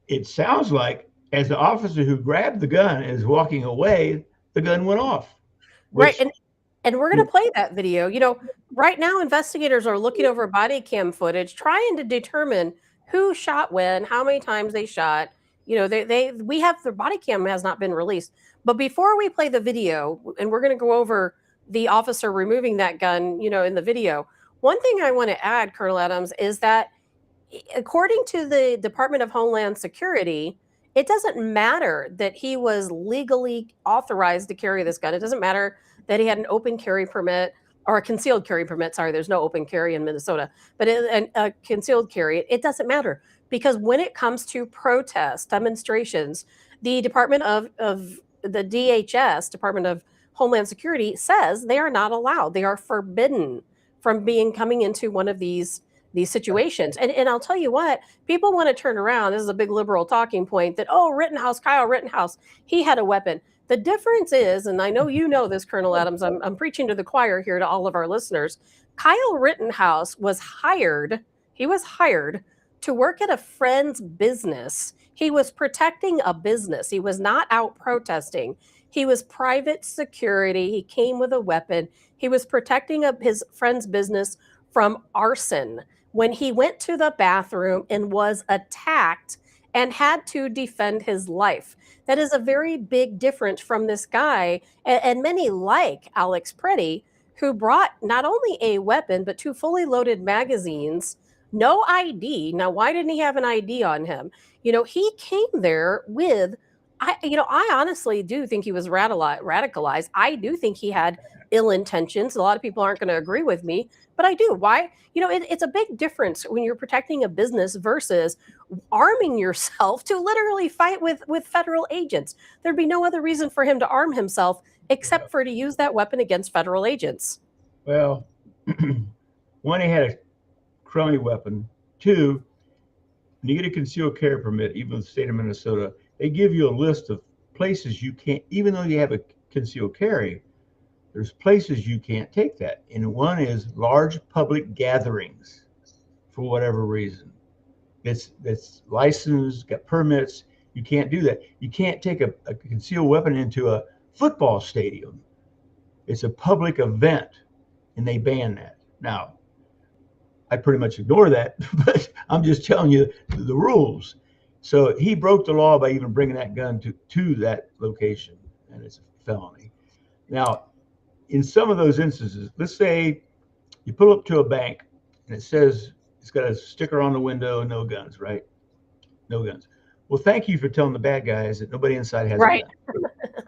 it sounds like, as the officer who grabbed the gun is walking away, the gun went off. Right, and we're going to play that video. You know, right now investigators are looking over body cam footage, trying to determine who shot when, how many times they shot. You know, we have the body cam has not been released. But before we play the video, and we're going to go over the officer removing that gun, you know, in the video, one thing I want to add, Colonel Adams, is that according to the Department of Homeland Security, it doesn't matter that he was legally authorized to carry this gun. It doesn't matter that he had an open carry permit or a concealed carry permit. Sorry, there's no open carry in Minnesota, but a concealed carry. It doesn't matter because when it comes to protests, demonstrations, the Department of the DHS, Department of Homeland Security, says they are not allowed. They are forbidden from coming into one of these situations. And I'll tell you what, people want to turn around. This is a big liberal talking point that, oh, Kyle Rittenhouse, he had a weapon. The difference is, and I know you know this, Colonel Adams, I'm preaching to the choir here to all of our listeners. Kyle Rittenhouse was hired to work at a friend's business. He was protecting a business. He was not out protesting. He was private security. He came with a weapon. He was protecting his friend's business from arson when he went to the bathroom and was attacked and had to defend his life. That is a very big difference from this guy and many like Alex Pretti, who brought not only a weapon, but 2 fully loaded magazines, no ID. Now, why didn't he have an ID on him? You know, he came there with, I honestly do think he was radicalized. I do think he had ill intentions. A lot of people aren't going to agree with me, but I do. Why? You know, it's a big difference when you're protecting a business versus arming yourself to literally fight with federal agents. There'd be no other reason for him to arm himself except for to use that weapon against federal agents. Well, one, he had a crummy weapon. 2, when you get a concealed carry permit, even in the state of Minnesota, they give you a list of places you can't, even though you have a concealed carry, there's places you can't take that. And one is large public gatherings for whatever reason. It's licensed, got permits. You can't do that. You can't take a concealed weapon into a football stadium. It's a public event, and they ban that. Now, I pretty much ignore that, but I'm just telling you the rules. So he broke the law by even bringing that gun to that location, and it's a felony. Now, in some of those instances, let's say you pull up to a bank and it says it's got a sticker on the window, no guns, right? No guns. Well, thank you for telling the bad guys that nobody inside has a gun.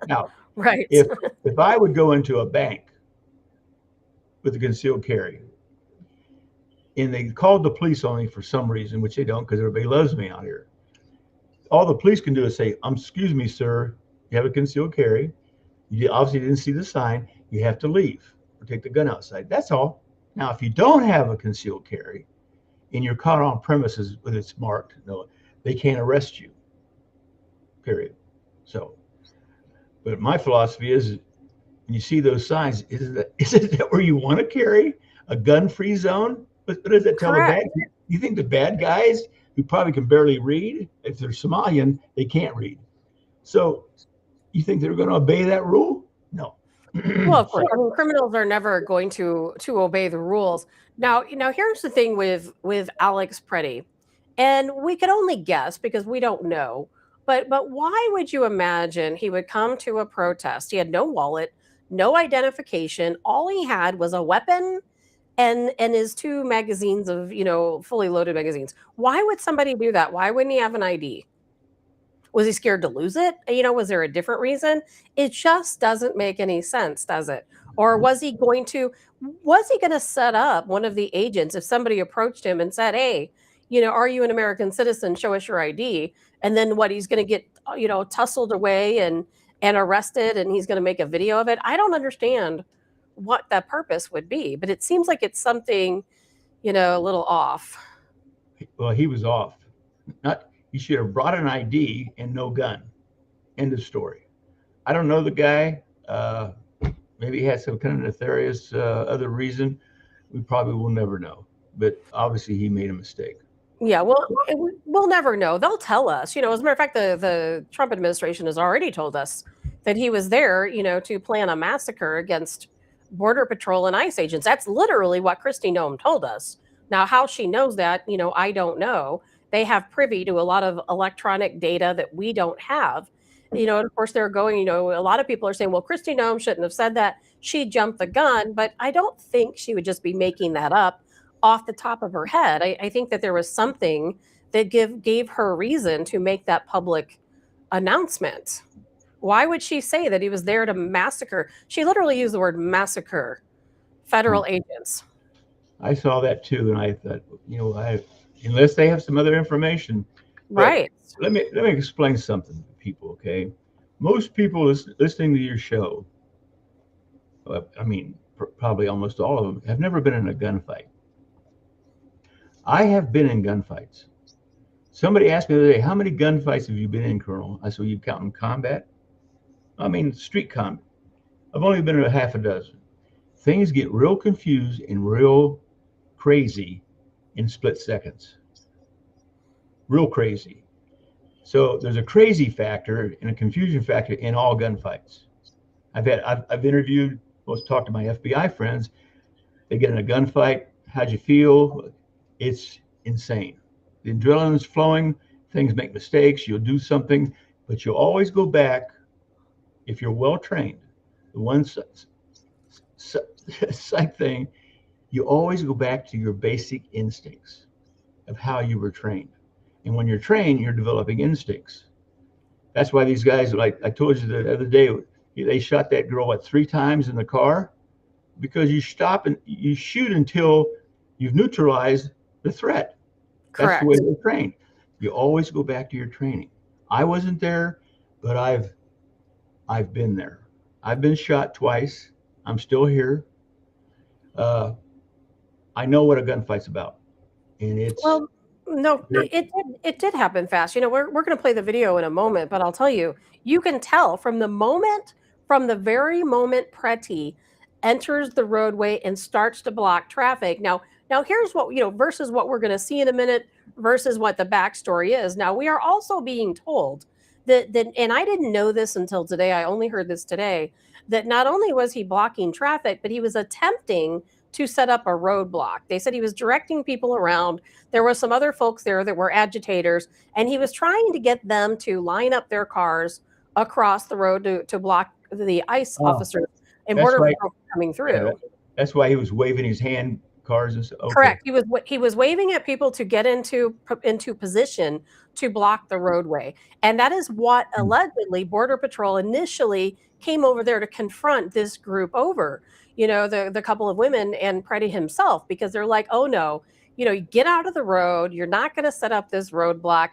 Now, right. If I would go into a bank with a concealed carry and they called the police on me for some reason, which they don't because everybody loves me out here, all the police can do is say, excuse me, sir, you have a concealed carry. You obviously didn't see the sign. You have to leave or take the gun outside. That's all. Now, if you don't have a concealed carry and you're caught on premises with it's marked, no, they can't arrest you, period. So, but my philosophy is when you see those signs, is it where you want to carry a gun-free zone? What does that tell the bad guys? You think the bad guys who probably can barely read, if they're Somalian, they can't read. So you think they're going to obey that rule? No. Well, of course, I mean, criminals are never going to obey the rules. Now, here's the thing with Alex Pretti, and we could only guess because we don't know. But why would you imagine he would come to a protest? He had no wallet, no identification. All he had was a weapon, and his two magazines of, fully loaded magazines. Why would somebody do that? Why wouldn't he have an ID? Was he scared to lose it? Was there a different reason? It just doesn't make any sense, does it? Or was he going to set up one of the agents if somebody approached him and said, "Hey, are you an American citizen? Show us your ID." And then what, he's going to get, tussled away and arrested, and he's going to make a video of it. I don't understand what that purpose would be, but it seems like it's something, a little off. Well, he was off. He should have brought an ID and no gun. End of story. I don't know the guy. Maybe he had some kind of nefarious other reason. We probably will never know. But obviously, he made a mistake. Yeah, well, we'll never know. They'll tell us. As a matter of fact, the Trump administration has already told us that he was there, to plan a massacre against Border Patrol and ICE agents. That's literally what Kristi Noem told us. Now, how she knows that, I don't know. They have privy to a lot of electronic data that we don't have. And of course, they're going, a lot of people are saying, well, Kristi Noem shouldn't have said that. She jumped the gun. But I don't think she would just be making that up off the top of her head. I think that there was something that gave her reason to make that public announcement. Why would she say that he was there to massacre? She literally used the word massacre federal agents. I saw that too, and I thought, unless they have some other information. Right. Let me explain something to people, okay? Most people listening to your show, probably almost all of them, have never been in a gunfight. I have been in gunfights. Somebody asked me the other day, how many gunfights have you been in, Colonel? I said, well, you count in combat? Street combat. I've only been in a half a dozen. Things get real confused and real crazy in split seconds. Real crazy. So there's a crazy factor and a confusion factor in all gunfights. I've interviewed, talked to my FBI friends. They get in a gunfight. How'd you feel? It's insane. The adrenaline's flowing. Things make mistakes. You'll do something, but you'll always go back. If you're well trained, the one psych thing, you always go back to your basic instincts of how you were trained. And when you're trained, you're developing instincts. That's why these guys, like I told you the other day, they shot that girl 3 times in the car, because you stop and you shoot until you've neutralized the threat. Correct. That's the way they're trained. You always go back to your training. I wasn't there, but I've been there. I've been shot twice. I'm still here. I know what a gunfight's about, and it's no, it did happen fast. We're going to play the video in a moment, but I'll tell you, you can tell from the very moment Pretti enters the roadway and starts to block traffic. Now here's what, versus what we're going to see in a minute versus what the backstory is. Now, we are also being told that, and I didn't know this until today, I only heard this today, that not only was he blocking traffic, but he was attempting to set up a roadblock. They said he was directing people around. There were some other folks there that were agitators, and he was trying to get them to line up their cars across the road to block the ICE officers and Border Patrol coming through. Yeah, that's why he was waving his hand. Cars and stuff. Okay. Correct. He was waving at people to get into position to block the roadway, and that is what allegedly Border Patrol initially came over there to confront this group over. The couple of women and Pretti himself, because they're like, oh no, you get out of the road. You're not going to set up this roadblock,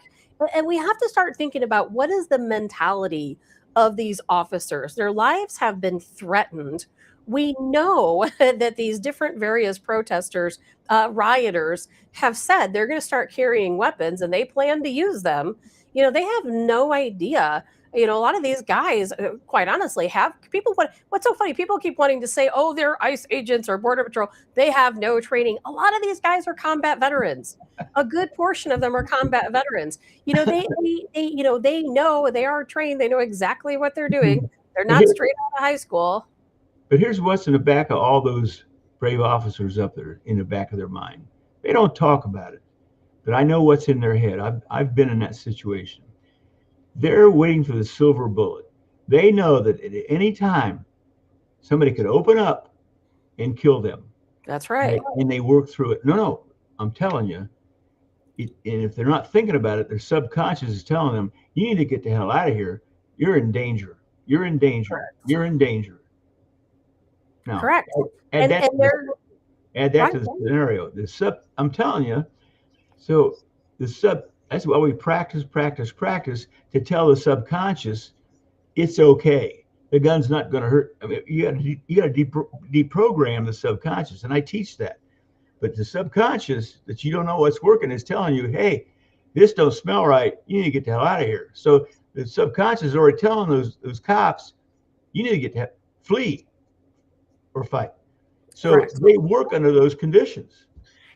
and we have to start thinking about what is the mentality of these officers. Their lives have been threatened. We know that these different various protesters, rioters, have said they're going to start carrying weapons, and they plan to use them. They have no idea. A lot of these guys, quite honestly, have people. What's so funny? People keep wanting to say, "Oh, they're ICE agents or Border Patrol." They have no training. A lot of these guys are combat veterans. A good portion of them are combat veterans. They know, they are trained. They know exactly what they're doing. They're not straight out of high school. But here's what's in the back of all those brave officers up there, in the back of their mind. They don't talk about it, but I know what's in their head. I've been in that situation. They're waiting for the silver bullet. They know that at any time somebody could open up and kill them. That's right. And they work through it. No, I'm telling you. And if they're not thinking about it, their subconscious is telling them, you need to get the hell out of here. You're in danger. You're in danger. Correct. You're in danger. Now, Correct. add that right. to the scenario. I'm telling you, so that's why we practice to tell the subconscious it's okay. The gun's not going to hurt. I mean, you got to deprogram the subconscious, and I teach that. But the subconscious that you don't know what's working is telling you, hey, this don't smell right. You need to get the hell out of here. So the subconscious is already telling those cops, you need to get to flee or fight. So Correct. they work under those conditions.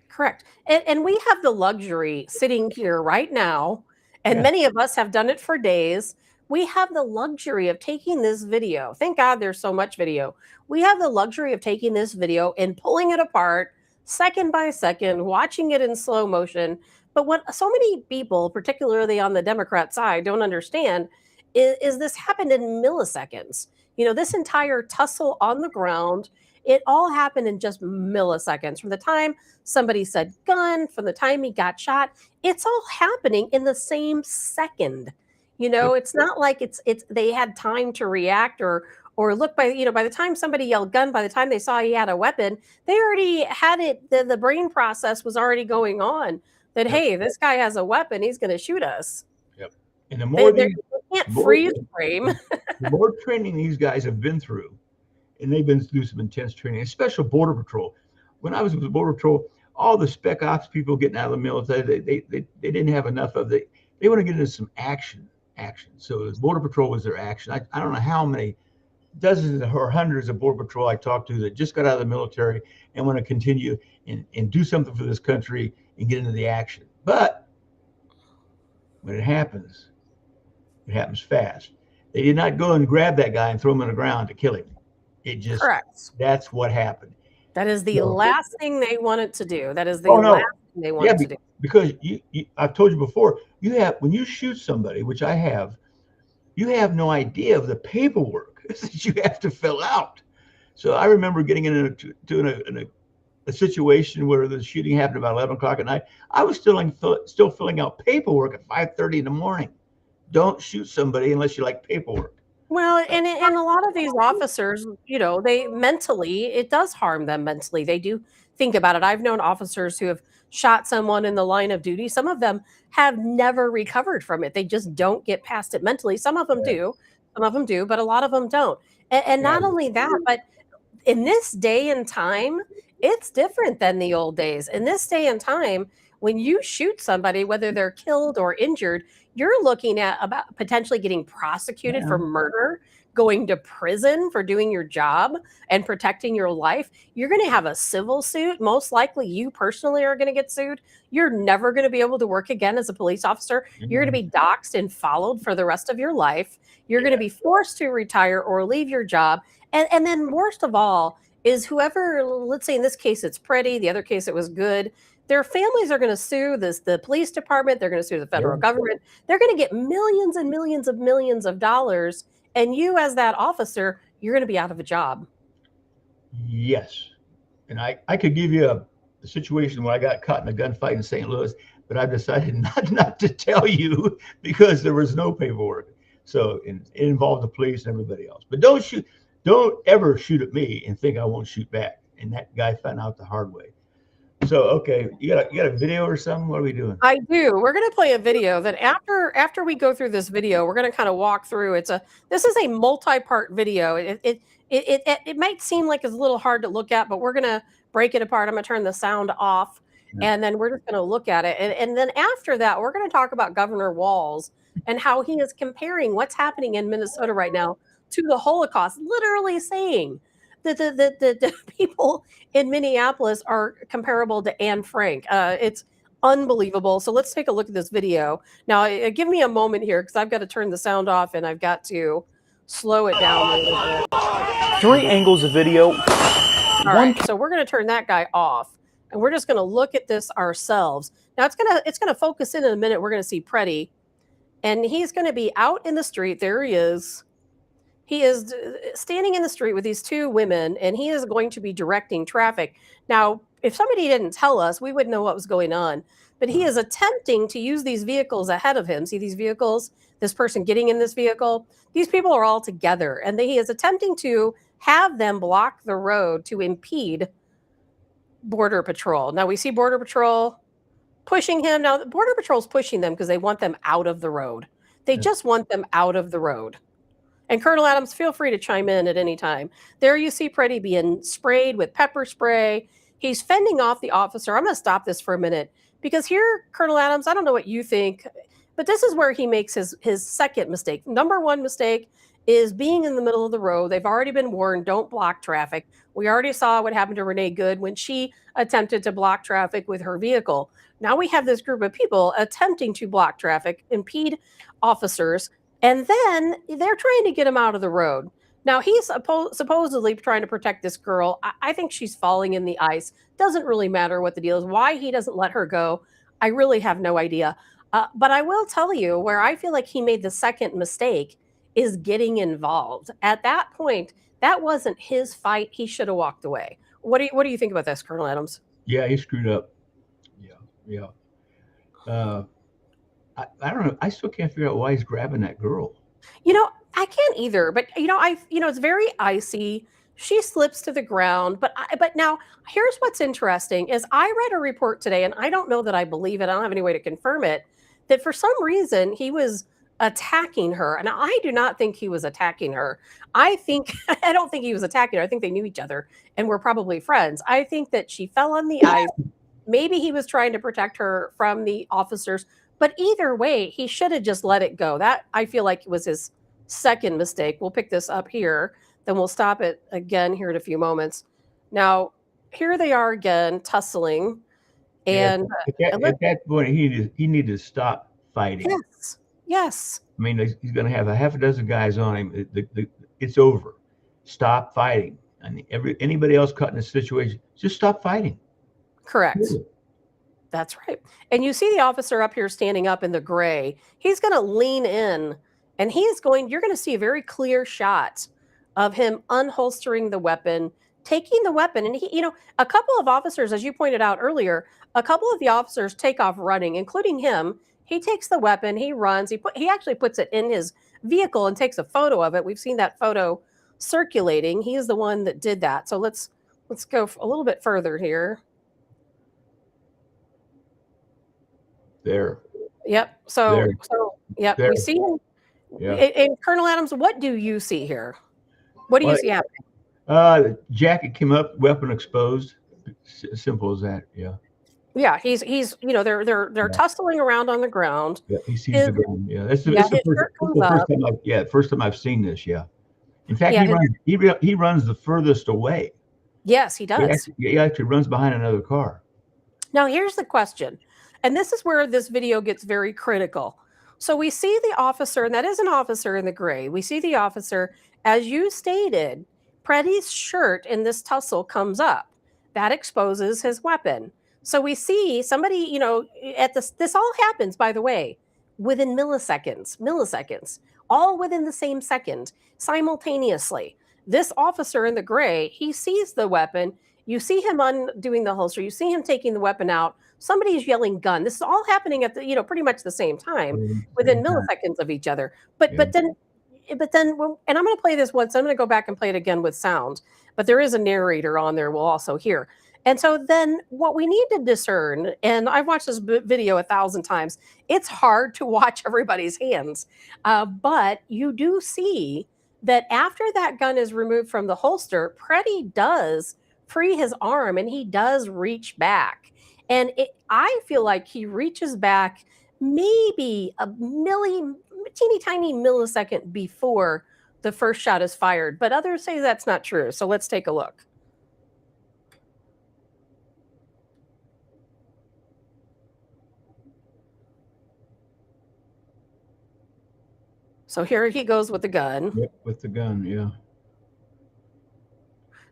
Correct. And we have the luxury sitting here right now, and Yeah. many of us have done it for days. We have the luxury of taking this video. Thank God there's so much video. We have the luxury of taking this video and pulling it apart second by second, watching it in slow motion. But what so many people, particularly on the Democrat side, don't understand is this happened in milliseconds. You know, this entire tussle on the ground, it all happened in just milliseconds. From the time somebody said gun, from the time he got shot, it's all happening in the same second. You know, it's not like it's they had time to react or look by, you know, by the time somebody yelled gun, by the time they saw he had a weapon, they already had it. The brain process was already going on that, hey, this guy has a weapon. He's going to shoot us. Yep. And the more they can't freeze frame. The more training these guys have been through, and they've been through some intense training, especially Border Patrol. When I was with the Border Patrol, all the spec ops people getting out of the military, they didn't have enough of it. They want to get into some action. So the Border Patrol was their action. I don't know how many dozens or hundreds of Border Patrol I talked to that just got out of the military and want to continue and do something for this country and get into the action. But when it happens fast. They did not go and grab that guy and throw him on the ground to kill him. It just, Correct. That's what happened. That is the last thing they wanted to do. That is the last thing they wanted to do. Because I've told you before, when you shoot somebody, which I have, you have no idea of the paperwork that you have to fill out. So I remember getting into a situation where the shooting happened about 11 o'clock at night. I was still filling out paperwork at 5:30 in the morning. Don't shoot somebody unless you like paperwork. Well, and a lot of these officers, you know, it does harm them mentally. They do think about it. I've known officers who have shot someone in the line of duty. Some of them have never recovered from it. They just don't get past it mentally. Some of them do, but a lot of them don't. And not only that, but in this day and time, it's different than the old days. In this day and time, when you shoot somebody, whether they're killed or injured, you're looking at about potentially getting prosecuted for murder, going to prison for doing your job and protecting your life. You're going to have a civil suit. Most likely you personally are going to get sued. You're never going to be able to work again as a police officer. You're going to be doxxed and followed for the rest of your life. You're going to be forced to retire or leave your job. And then worst of all is whoever, let's say in this case, it's Pretti. The other case, it was Good. Their families are going to sue the police department. They're going to sue the federal government. They're going to get millions and millions of dollars. And you, as that officer, you're going to be out of a job. Yes. And I could give you a situation where I got caught in a gunfight in St. Louis, but I've decided not to tell you because there was no paperwork. So it involved the police and everybody else. But don't ever shoot at me and think I won't shoot back. And that guy found out the hard way. So, okay, you got a video or something? What are we doing? I do. We're going to play a video that after we go through this video, we're going to kind of walk through. This is a multi-part video. It might seem like it's a little hard to look at, but we're going to break it apart. I'm going to turn the sound off, and then we're just going to look at it. And then after that, we're going to talk about Governor Walz and how he is comparing what's happening in Minnesota right now to the Holocaust, literally saying that the people in Minneapolis are comparable to Anne Frank. It's unbelievable. So let's take a look at this video. Now, give me a moment here because I've got to turn the sound off and I've got to slow it down a little bit. 3 angles of video. All right, so we're going to turn that guy off and we're just going to look at this ourselves. Now, it's going to focus in a minute. We're going to see Pretti, and he's going to be out in the street. There he is. He is standing in the street with these two women, and he is going to be directing traffic. Now, if somebody didn't tell us, we wouldn't know what was going on. But he is attempting to use these vehicles ahead of him. See these vehicles? This person getting in this vehicle? These people are all together, and he is attempting to have them block the road to impede Border Patrol. Now, we see Border Patrol pushing him. Now, the Border Patrol's pushing them because they want them out of the road. They just want them out of the road. And Colonel Adams, feel free to chime in at any time. There you see Pretti being sprayed with pepper spray. He's fending off the officer. I'm going to stop this for a minute because here, Colonel Adams, I don't know what you think, but this is where he makes his second mistake. Number one mistake is being in the middle of the road. They've already been warned, don't block traffic. We already saw what happened to Renee Good when she attempted to block traffic with her vehicle. Now we have this group of people attempting to block traffic, impede officers, and then they're trying to get him out of the road. Now he's supposedly trying to protect this girl. I think she's falling in the ice. Doesn't really matter what the deal is. Why he doesn't let her go, I really have no idea. But I will tell you where I feel like he made the second mistake is getting involved. At that point, that wasn't his fight. He should have walked away. What do you think about this, Colonel Adams? Yeah, he screwed up. Yeah. I don't know. I still can't figure out why he's grabbing that girl. I can't either. But it's very icy. She slips to the ground. But now here's what's interesting is I read a report today, and I don't know that I believe it. I don't have any way to confirm it. That for some reason he was attacking her, and I do not think he was attacking her. I don't think he was attacking her. I think they knew each other and were probably friends. I think that she fell on the ice. Maybe he was trying to protect her from the officers, but either way, he should have just let it go. That I feel like was his second mistake. We'll pick this up here, then we'll stop it again here in a few moments. Now, here they are again, tussling, and at that point, he needed to stop fighting. Yes. I mean, he's going to have a half a dozen guys on him. It's over. Stop fighting. And anybody else caught in this situation, just stop fighting. Correct. Really? That's right. And you see the officer up here standing up in the gray. He's going to lean in, and you're going to see a very clear shot of him unholstering the weapon, taking the weapon. And a couple of officers, as you pointed out earlier, a couple of the officers take off running, including him. He takes the weapon, he runs, he actually puts it in his vehicle and takes a photo of it. We've seen that photo circulating. He is the one that did that. So let's go a little bit further here. There. Yep. So yep, there. We see him. Yeah. And Colonel Adams, what do you see here? What do you see happening? The jacket came up, weapon exposed. Simple as that. Yeah. Yeah, he's they're tussling around on the ground. Yeah, he sees the gun. Yeah, that's the first time I've seen this. Yeah, in fact, he runs the furthest away. Yes, he does. He actually runs behind another car. Now, here's the question, and this is where this video gets very critical. So we see the officer, and that is an officer in the gray. We see the officer, as you stated, Pretti's shirt in this tussle comes up. That exposes his weapon. So we see somebody, at this all happens, by the way, within milliseconds, all within the same second, simultaneously. This officer in the gray, he sees the weapon. You see him undoing the holster. You see him taking the weapon out. Somebody's yelling gun. This is all happening at pretty much the same time, within milliseconds of each other. But then, and I'm going to play this once. I'm going to go back and play it again with sound. But there is a narrator on there. We'll also hear. And so then what we need to discern, and I've watched this video 1,000 times, it's hard to watch everybody's hands. But you do see that after that gun is removed from the holster, Pretti does free his arm and he does reach back. And I feel like he reaches back maybe a teeny tiny millisecond before the first shot is fired. But others say that's not true. So let's take a look. So here he goes with the gun. Yep, with the gun, yeah.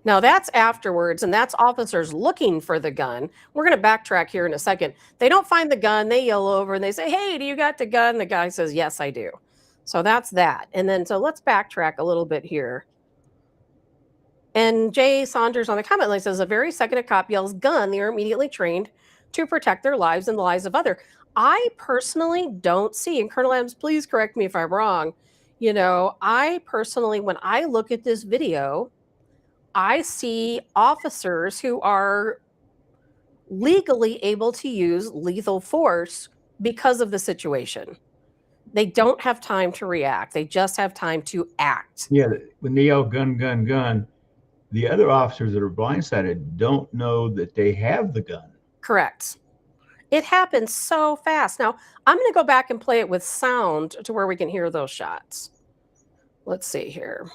Now that's afterwards, and that's officers looking for the gun. We're going to backtrack here in a second. They don't find the gun. They yell over and they say, "Hey, do you got the gun?" The guy says, "Yes, I do." So that's that. And then, so let's backtrack a little bit here. And Jay Saunders on the comment line says, a very second a cop yells gun, they are immediately trained to protect their lives and the lives of other. I personally don't see, and Colonel Adams, please correct me if I'm wrong. You know, I personally, when I look at this video, I see officers who are legally able to use lethal force because of the situation. They don't have time to react. They just have time to act. Yeah, when they yell gun, gun, gun, the other officers that are blindsided don't know that they have the gun. Correct. It happens so fast. Now, I'm going to go back and play it with sound to where we can hear those shots. Let's see here.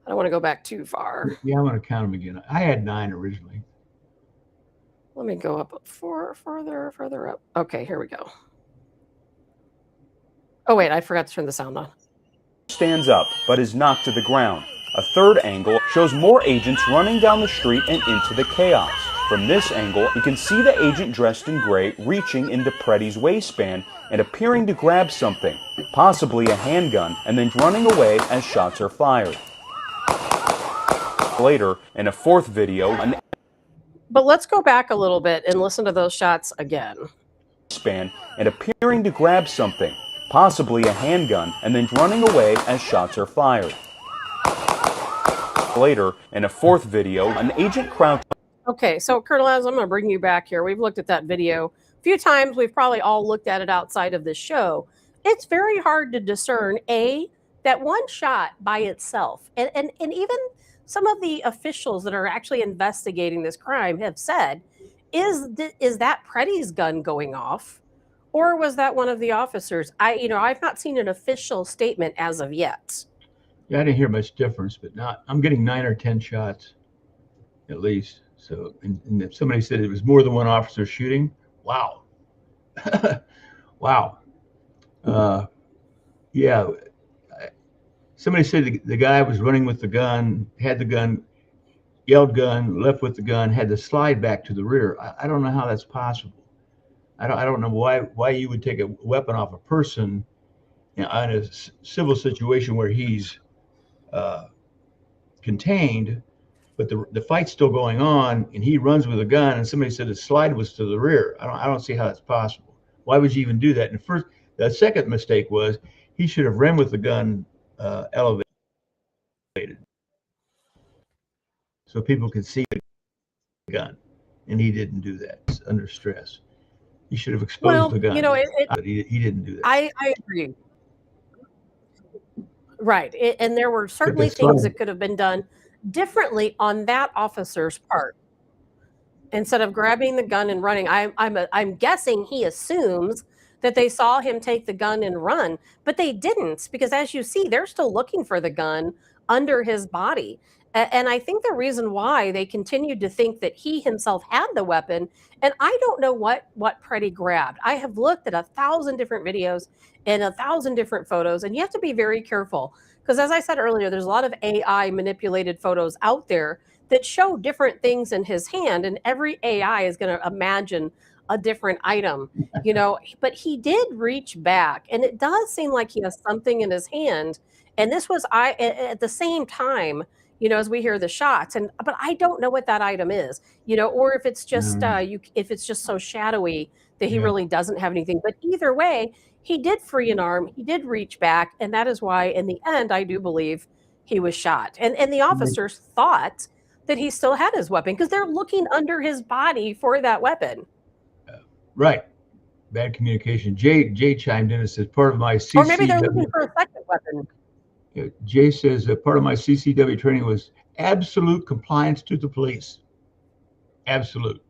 I don't want to go back too far. Yeah, I'm going to count them again. I had 9 originally. Let me go up further up. Okay, here we go. Oh, wait, I forgot to turn the sound on. Stands up, but is knocked to the ground. A third angle shows more agents running down the street and into the chaos. From this angle, you can see the agent dressed in gray reaching into Pretti's waistband and appearing to grab something, possibly a handgun, and then running away as shots are fired. Later, in a fourth video, But let's go back a little bit and listen to those shots again. And appearing to grab something, possibly a handgun, and then running away as shots are fired. Later, in a fourth video, an agent crouched. Okay, so Colonel Adams, I'm going to bring you back here. We've looked at that video a few times. We've probably all looked at it outside of this show. It's very hard to discern, that one shot by itself. And even some of the officials that are actually investigating this crime have said, is that Pretti's gun going off? Or was that one of the officers? I've not seen an official statement as of yet. Yeah, I didn't hear much difference, but I'm getting 9 or 10 shots at least. So, and if somebody said it was more than one officer shooting, wow. Wow. Yeah. Somebody said the guy was running with the gun, had the gun, yelled gun, left with the gun, had to slide back to the rear. I don't know how that's possible. I don't know why you would take a weapon off a person in a civil situation where he's contained, but the fight's still going on, and he runs with a gun, and somebody said the slide was to the rear. I don't see how that's possible. Why would you even do that? And the second mistake was he should have ran with the gun elevated, so people could see the gun, and he didn't do that. It's under stress. He should have exposed the gun. But he didn't do that. I agree. Right. And there were certainly things that could have been done differently on that officer's part. Instead of grabbing the gun and running, I'm guessing he assumes that they saw him take the gun and run, but they didn't, because as you see, they're still looking for the gun under his body. And I think the reason why they continued to think that he himself had the weapon, and I don't know what Pretti grabbed. I have looked at 1,000 different videos and 1,000 different photos, and you have to be very careful, because as I said earlier, there's a lot of AI manipulated photos out there that show different things in his hand, and every AI is going to imagine a different item, but he did reach back, and it does seem like he has something in his hand. And this was at the same time, as we hear the shots, but I don't know what that item is, or if it's just if it's just so shadowy that he really doesn't have anything. But either way, he did free an arm, he did reach back, and that is why in the end I do believe he was shot. And the officers thought that he still had his weapon because they're looking under his body for that weapon. Right. Bad communication. Jay chimed in and says part of my CCW. Or maybe they're looking for a second weapon. Jay says part of my CCW training was absolute compliance to the police. Absolute.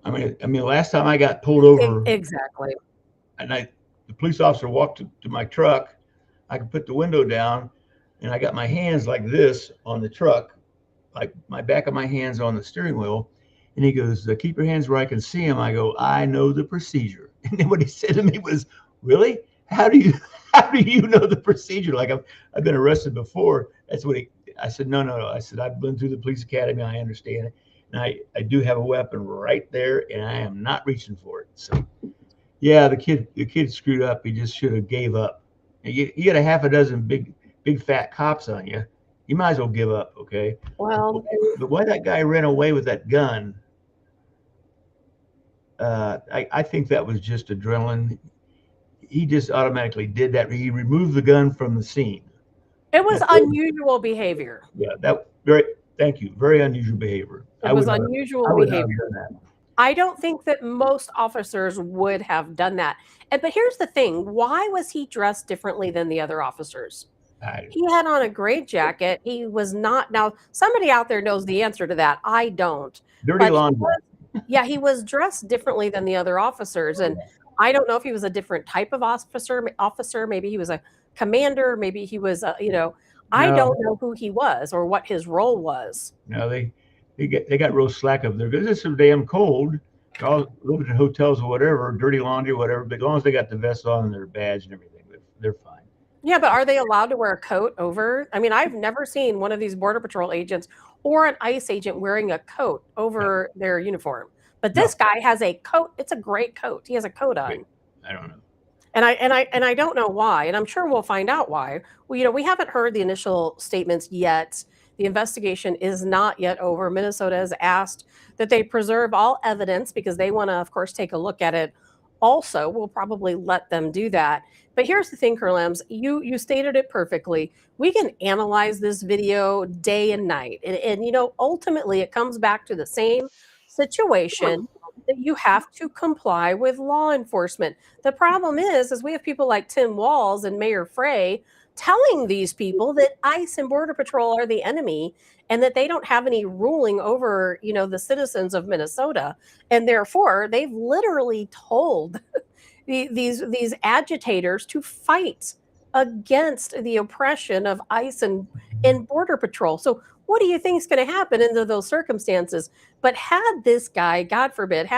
I mean, last time I got pulled over, exactly, and the police officer walked to my truck. I could put the window down, and I got my hands like this on the truck, like my back of my hands on the steering wheel. And he goes, "Keep your hands where I can see them." I go, "I know the procedure." And then what he said to me was, "Really? How do you know the procedure? Like I've been arrested before." That's what I said, no. I said, "I've been through the police academy. I understand it. And I do have a weapon right there, and I am not reaching for it." So yeah, the kid screwed up. He just should have gave up. And you get a half a dozen big fat cops on you, you might as well give up, okay? Well, But why that guy ran away with that gun, I think that was just adrenaline. He just automatically did that. He removed the gun from the scene. it was unusual behavior. Yeah, thank you. Very unusual behavior. It was unusual behavior. Have done that. I don't think that most officers would have done that. But here's the thing. Why was he dressed differently than the other officers? He had on a gray jacket. He was not. Now, somebody out there knows the answer to that. I don't. Dirty laundry. Yeah, he was dressed differently than the other officers. And I don't know if he was a different type of officer. Maybe he was a commander. Maybe he was, I don't know who he was or what his role was. No, they got real slack up there because it's so damn cold. They're all living in hotels or whatever, dirty laundry, whatever. But as long as they got the vest on and their badge and everything, they're fine. Yeah, but are they allowed to wear a coat over? I mean, I've never seen one of these Border Patrol agents or an ICE agent wearing a coat over their uniform. But this guy has a coat. It's a great coat. He has a coat on. I don't know. And I don't know why. And I'm sure we'll find out why. Well, we haven't heard the initial statements yet. The investigation is not yet over. Minnesota has asked that they preserve all evidence because they want to, of course, take a look at it. Also, we'll probably let them do that. But here's the thing, Colonel Adams, you stated it perfectly. We can analyze this video day and night. And ultimately, it comes back to the same situation that you have to comply with law enforcement. The problem is we have people like Tim Walz and Mayor Frey telling these people that ICE and Border Patrol are the enemy and that they don't have any ruling over, the citizens of Minnesota. And therefore, they've literally told these agitators to fight against the oppression of ICE and Border Patrol. So what do you think is going to happen under those circumstances? But had this guy, God forbid,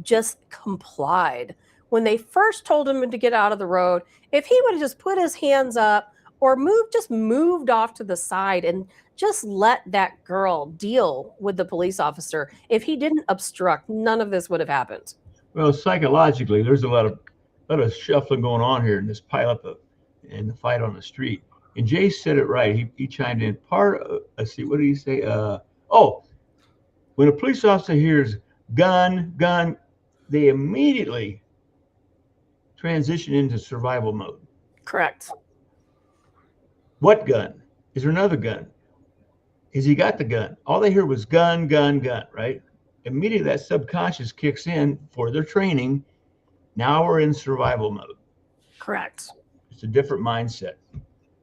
just complied when they first told him to get out of the road, if he would have just put his hands up or moved off to the side and just let that girl deal with the police officer, if he didn't obstruct, none of this would have happened. Well, psychologically, there's a lot of shuffling going on here in this pileup in the fight on the street. And Jay said it right. He chimed in. Let's see, what did he say? When a police officer hears gun, they immediately transition into survival mode. Correct. What gun? Is there another gun? Has he got the gun? All they hear was gun, right? Immediately that subconscious kicks in for their training. Now we're in survival mode. Correct. It's a different mindset.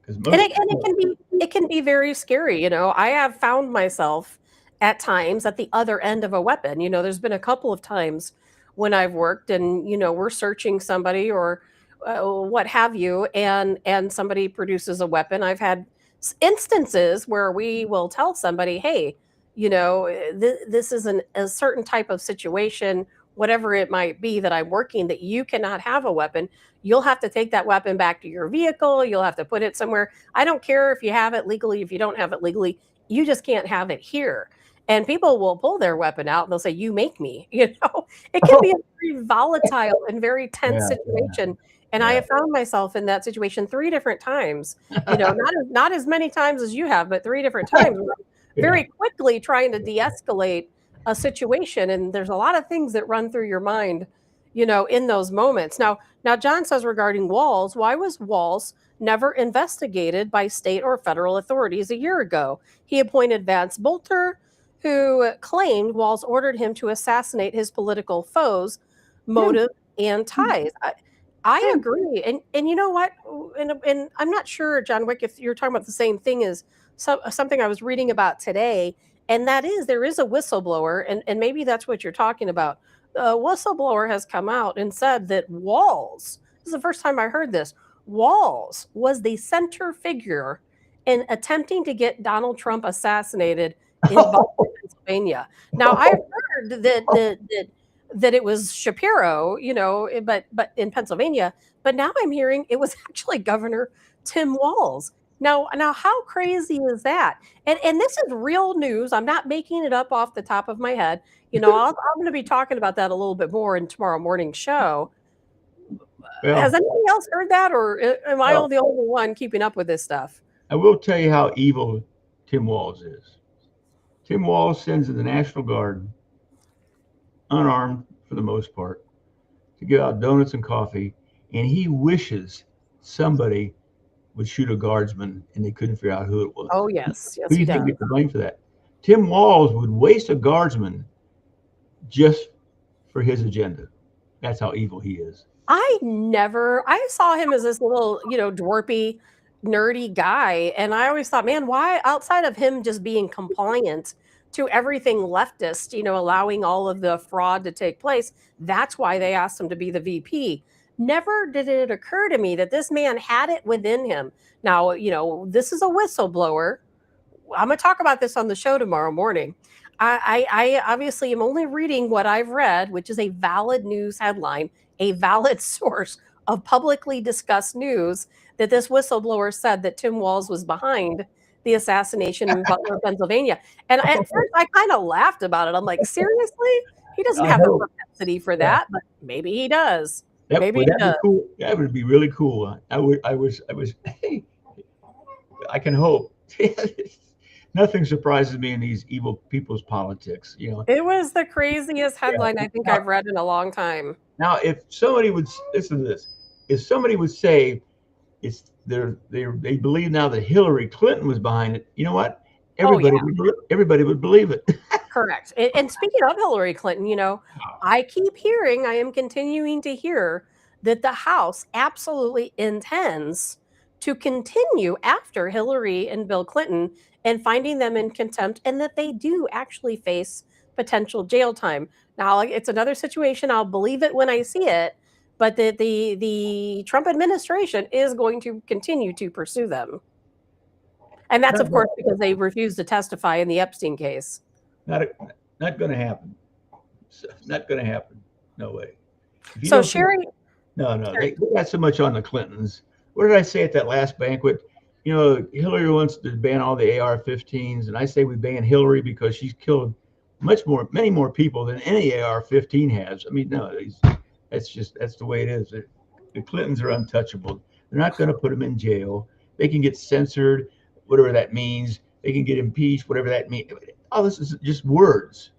It can be very scary. I have found myself at times at the other end of a weapon. There's been a couple of times when I've worked and, we're searching somebody or what have you, and somebody produces a weapon. I've had instances where we will tell somebody, hey, this is a certain type of situation, whatever it might be that I'm working, that you cannot have a weapon. You'll have to take that weapon back to your vehicle. You'll have to put it somewhere. I don't care if you have it legally, if you don't have it legally, you just can't have it here. And people will pull their weapon out and they'll say, you make me, it can be a very volatile and very tense situation. And I have found myself in that situation 3 different times, not as many times as you have, but 3 different times, very quickly trying to de-escalate a situation. And there's a lot of things that run through your mind, in those moments. Now John says regarding Walz, why was Walz never investigated by state or federal authorities a year ago? He appointed Vance Bolter, who claimed Walz ordered him to assassinate his political foes' motive and ties. I agree. And you know what? And I'm not sure, John Wick, if you're talking about the same thing as something I was reading about today. And that is, there is a whistleblower, and maybe that's what you're talking about. A whistleblower has come out and said that Walz, this is the first time I heard this, Walz was the center figure in attempting to get Donald Trump assassinated in Pennsylvania. Now, I've heard that it was Shapiro, but in Pennsylvania. But now I'm hearing it was actually Governor Tim Walz. Now, how crazy is that? And this is real news. I'm not making it up off the top of my head. I'm going to be talking about that a little bit more in tomorrow morning's show. Has Well, anybody else heard that, or am I well, the only one keeping up with this stuff? I will tell you how evil Tim Walz is. Tim Walz sends in the National Guard, unarmed for the most part, to give out donuts and coffee, and he wishes somebody would shoot a guardsman and they couldn't figure out who it was. Oh, yes. Yes, Who do he you think does. gets the blame for that? Tim Walz would waste a guardsman just for his agenda. That's how evil he is. I saw him as this little, dwarfy, nerdy guy. And I always thought, man, why, outside of him just being compliant to everything leftist, allowing all of the fraud to take place, that's why they asked him to be the VP. Never did it occur to me that this man had it within him. Now, this is a whistleblower. I'm going to talk about this on the show tomorrow morning. I obviously am only reading what I've read, which is a valid news headline, a valid source of publicly discussed news, that this whistleblower said that Tim Walz was behind the assassination in Butler, Pennsylvania. And at first I kind of laughed about it. I'm like, seriously? He doesn't I have the hope. propensity for that, but maybe he does. Maybe he Would that does. be cool? That would be really cool. I was. I can hope. Nothing surprises me in these evil people's politics. It was the craziest headline I think I've read in a long time. Now, if somebody would listen to this, if somebody would say they believe now that Hillary Clinton was behind it, you know what? Everybody would believe it. Correct. And speaking of Hillary Clinton, I am continuing to hear that the House absolutely intends to continue after Hillary and Bill Clinton and finding them in contempt, and that they do actually face potential jail time. Now, it's another situation. I'll believe it when I see it, but the Trump administration is going to continue to pursue them. And that's, of course, because they refused to testify in the Epstein case. Not going to happen. Not going to happen. No way. So Sherry, no, they got so much on the Clintons. What did I say at that last banquet? Hillary wants to ban all the AR-15s, and I say we ban Hillary because she's killed many more people than any AR-15 has. I mean, no, that's the way it is. The Clintons are untouchable. They're not going to put them in jail. They can get censored, whatever that means. They can get impeached, whatever that means. All this is just words.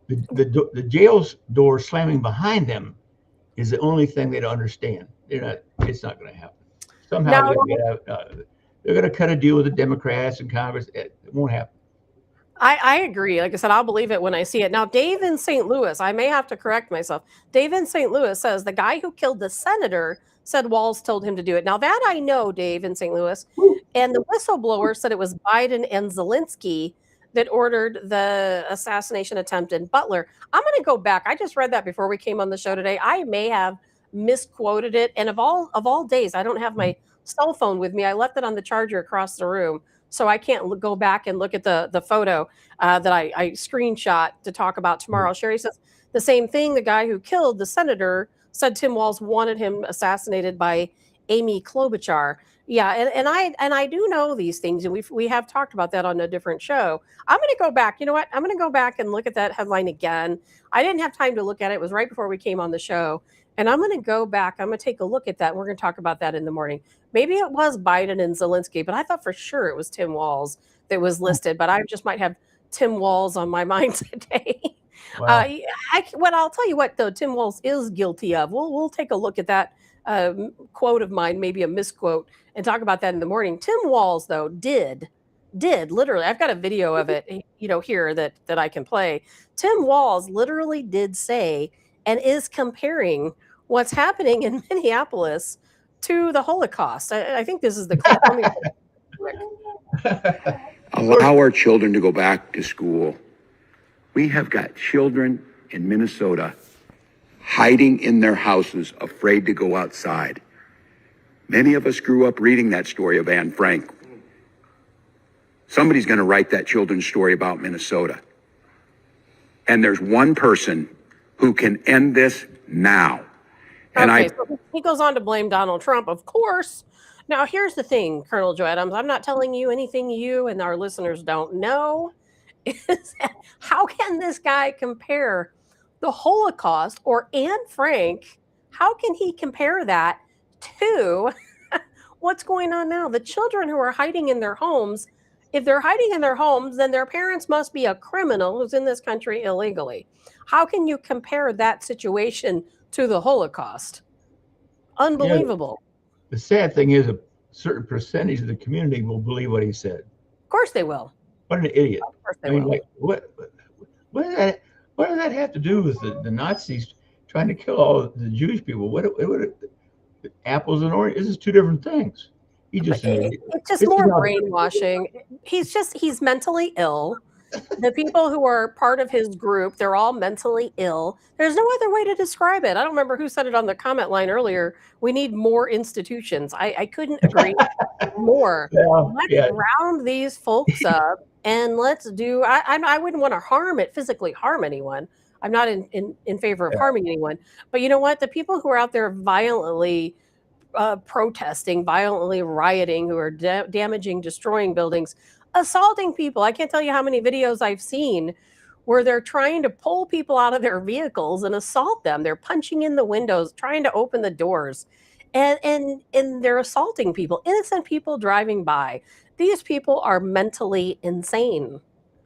The jail door slamming behind them is the only thing they don't understand. It's not going to happen. Somehow they're going to cut a deal with the Democrats and Congress. It won't happen. I agree. Like I said, I'll believe it when I see it. Now, Dave in St. Louis, I may have to correct myself. Dave in St. Louis says the guy who killed the senator said Walz told him to do it. Now, that I know, Dave in St. Louis. And the whistleblower said it was Biden and Zelensky that ordered the assassination attempt in Butler. I'm going to go back. I just read that before we came on the show today. I may have misquoted it. And of all days, I don't have my cell phone with me. I left it on the charger across the room. So I can't go back and look at the photo that I screenshot to talk about tomorrow. Sherry says the same thing. The guy who killed the senator said Tim Walz wanted him assassinated by Amy Klobuchar. Yeah, and I do know these things, and we have talked about that on a different show. I'm going to go back. You know what? I'm going to go back and look at that headline again. I didn't have time to look at it. It was right before we came on the show. And I'm going to go back. I'm going to take a look at that. We're going to talk about that in the morning. Maybe it was Biden and Zelensky, but I thought for sure it was Tim Walz that was listed. But I just might have Tim Walz on my mind today. Wow. I'll tell you what, though, Tim Walz is guilty of. We'll take a look at that quote of mine, maybe a misquote, and talk about that in the morning. Tim Walz, though, did literally, I've got a video of it, here that I can play. Tim Walz literally did say and is comparing what's happening in Minneapolis to the Holocaust. I think this is the clip. Allow our children to go back to school. We have got children in Minnesota hiding in their houses, afraid to go outside. Many of us grew up reading that story of Anne Frank. Somebody's going to write that children's story about Minnesota. And there's one person who can end this now. And so he goes on to blame Donald Trump, of course. Now, here's the thing, Colonel Joe Adams. I'm not telling you anything you and our listeners don't know. How can this guy compare the Holocaust or Anne Frank? How can he compare that to what's going on now? The children who are hiding in their homes, if they're hiding in their homes, then their parents must be a criminal who's in this country illegally. How can you compare that situation to the Holocaust? Unbelievable. The sad thing is a certain percentage of the community will believe what he said. Of course they will. What an idiot. Of course they I mean, will. like, what does that have to do with the Nazis trying to kill all the Jewish people? What apples and oranges? This is two different things. He just It's just more brainwashing. He's mentally ill. The people who are part of his group, they're all mentally ill. There's no other way to describe it. I don't remember who said it on the comment line earlier. We need more institutions. I couldn't agree more. Let's round these folks up and let's do. I wouldn't want to physically harm anyone. I'm not in favor of harming anyone. But you know what? The people who are out there violently protesting, violently rioting, who are damaging, destroying buildings, assaulting people. I can't tell you how many videos I've seen where they're trying to pull people out of their vehicles and assault them. They're punching in the windows, trying to open the doors, and they're assaulting people, innocent people driving by. These people are mentally insane.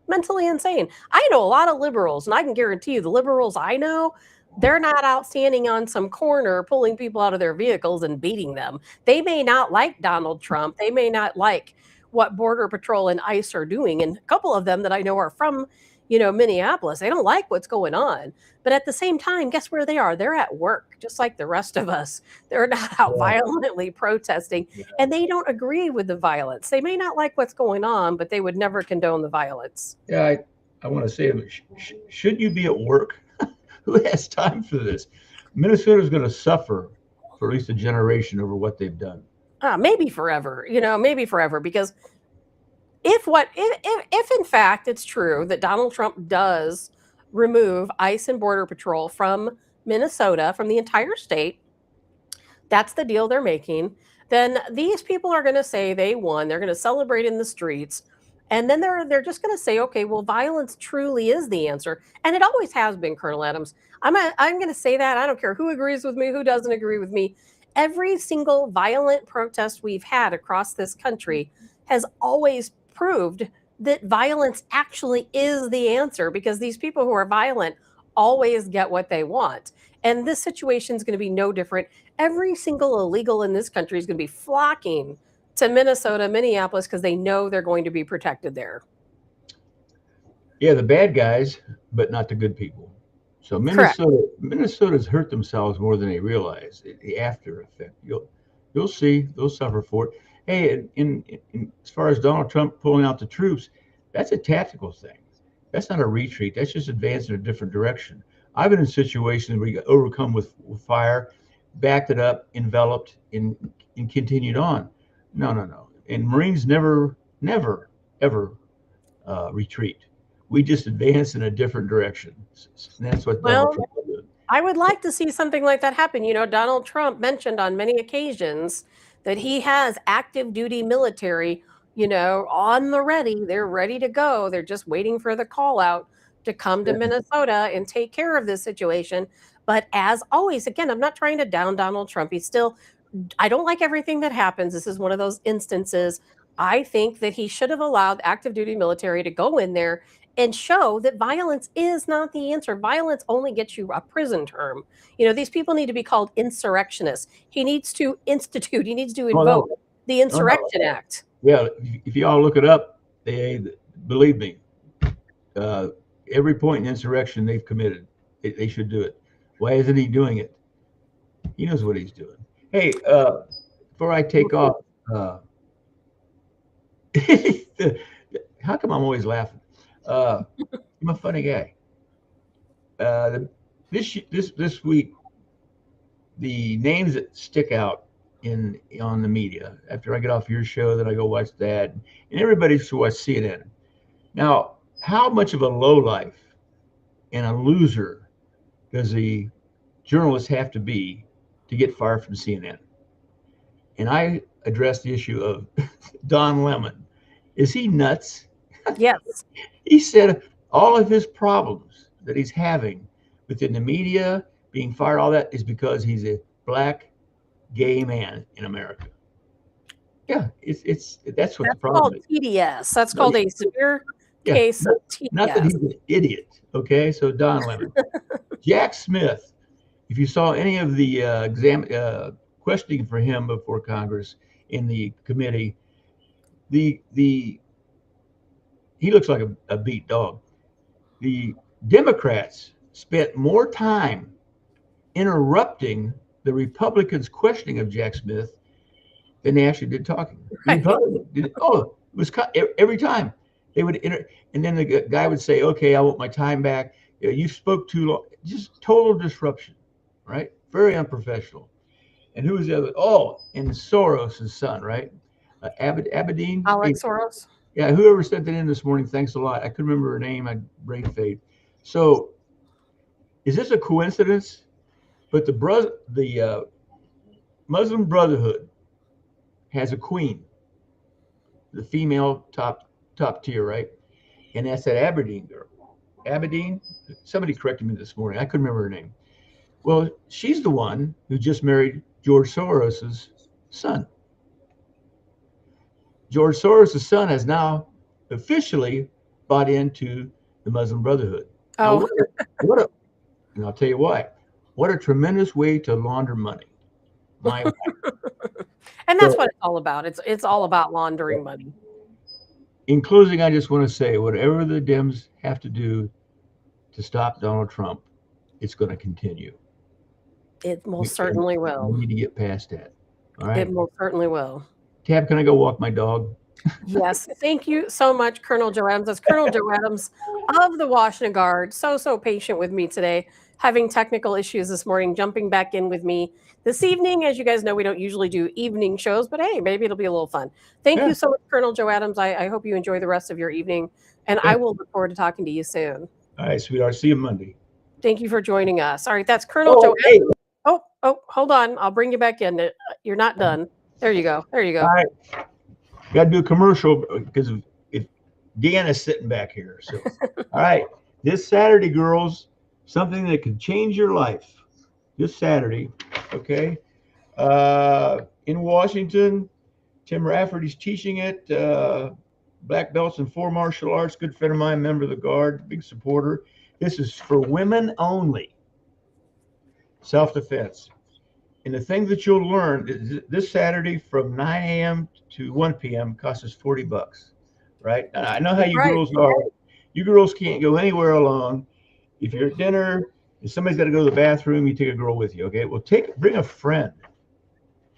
Mentally insane. I know a lot of liberals, and I can guarantee you the liberals I know, they're not out standing on some corner pulling people out of their vehicles and beating them. They may not like Donald Trump. They may not like what Border Patrol and ICE are doing. And a couple of them that I know are from, Minneapolis. They don't like what's going on. But at the same time, guess where they are? They're at work, just like the rest of us. They're not out violently protesting. And they don't agree with the violence. They may not like what's going on, but they would never condone the violence. Yeah, I want to say, should you be at work? Who has time for this? Minnesota's going to suffer for at least a generation over what they've done. Maybe forever, because if in fact it's true that Donald Trump does remove ICE and Border Patrol from Minnesota, from the entire state, that's the deal they're making, then these people are going to say they won. They're going to celebrate in the streets. And then they're just going to say, okay, well, violence truly is the answer. And it always has been, Colonel Adams. I'm going to say that. I don't care who agrees with me, who doesn't agree with me. Every single violent protest we've had across this country has always proved that violence actually is the answer, because these people who are violent always get what they want. And this situation is going to be no different. Every single illegal in this country is going to be flocking to Minnesota, Minneapolis, because they know they're going to be protected there. Yeah, the bad guys, but not the good people. So Minnesota's hurt themselves more than they realize. The after effect, you'll see, they'll suffer for it. Hey, in as far as Donald Trump pulling out the troops, that's a tactical thing. That's not a retreat. That's just advancing in a different direction. I've been in situations where you got overcome with fire, backed it up, enveloped, and continued on. No. And Marines never, ever retreat. We just advance in a different direction. And that's what Donald Trump did. I would like to see something like that happen. Donald Trump mentioned on many occasions that he has active duty military, on the ready. They're ready to go. They're just waiting for the call out to come to Minnesota and take care of this situation. But as always, again, I'm not trying to down Donald Trump. I don't like everything that happens. This is one of those instances. I think that he should have allowed active duty military to go in there and show that violence is not the answer. Violence only gets you a prison term. These people need to be called insurrectionists. He needs to invoke the Insurrection Act. Yeah, if you all look it up, believe me, every point in insurrection they've committed, they should do it. Why isn't he doing it? He knows what he's doing. Hey, before I take off, how come I'm always laughing? I'm a funny guy. This week, the names that stick out on the media, after I get off your show, then I go watch that, and everybody should watch CNN. Now, how much of a lowlife and a loser does a journalist have to be to get fired from CNN? And I addressed the issue of Don Lemon. Is he nuts? Yes. He said all of his problems that he's having within the media, being fired, all that is because he's a black gay man in America. Yeah, that's what the That's problem called is. TDS. That's No, called a severe yeah, case of not that TDS. he's an idiot. Okay, so Don Lemon, Jack Smith. If you saw any of the questioning for him before Congress in the committee, the he looks like a beat dog. The Democrats spent more time interrupting the Republicans' questioning of Jack Smith than they actually did talking. The Right. Republicans did, it was every time they would and then the guy would say, "Okay, I want my time back. You spoke too long." Just total disruption, right? Very unprofessional. And who was the other? Oh, and Soros' son, right? Abedin. Hey, Alex Soros. yeah, whoever sent that in this morning, thanks a lot. I couldn't remember her name. I brain fade. So, is this a coincidence? But the Muslim Brotherhood has a queen, the female top tier, right? And that's that Aberdeen girl. Aberdeen. Somebody corrected me this morning. I couldn't remember her name. Well, she's the one who just married George Soros's son. George Soros' son has now officially bought into the Muslim Brotherhood. Now, Oh, and I'll tell you why. What a tremendous way to launder money. My and that's So- what it's all about. It's all about laundering money. In closing, I just want to say whatever the Dems have to do to stop Donald Trump, it's going to continue. It most certainly will. We need to get past that. All right. It most certainly will. Tab, can I go walk my dog? Yes, thank you so much, Colonel Joe Adams. That's Colonel Joe Adams of the Washington Guard. So patient with me today, having technical issues this morning, jumping back in with me this evening. As you guys know, we don't usually do evening shows, but hey, maybe it'll be a little fun. Thank Yeah. you so much, Colonel Joe Adams. I hope you enjoy the rest of your evening, and Yeah. I will look forward to talking to you soon. All right, sweetheart. See you Monday. Thank you for joining us. All right, that's Colonel Joe hey, Adams. Oh, hold on. I'll bring you back in. You're not done. There you go. There you go. all right. Got to do a commercial because if Deanna's sitting back here. So, all right. This Saturday, girls, something that could change your life. This Saturday, okay? In Washington, Tim Rafferty's teaching it. Black belts in 4 martial arts. Good friend of mine, member of the Guard, big supporter. This is for women only. Self-defense. And the thing that you'll learn is this Saturday from 9 a.m. to 1 p.m. costs us $40, right? And I know how you Right. girls are. You girls can't go anywhere alone. If you're at dinner, if somebody's got to go to the bathroom, you take a girl with you, okay? Well, bring a friend.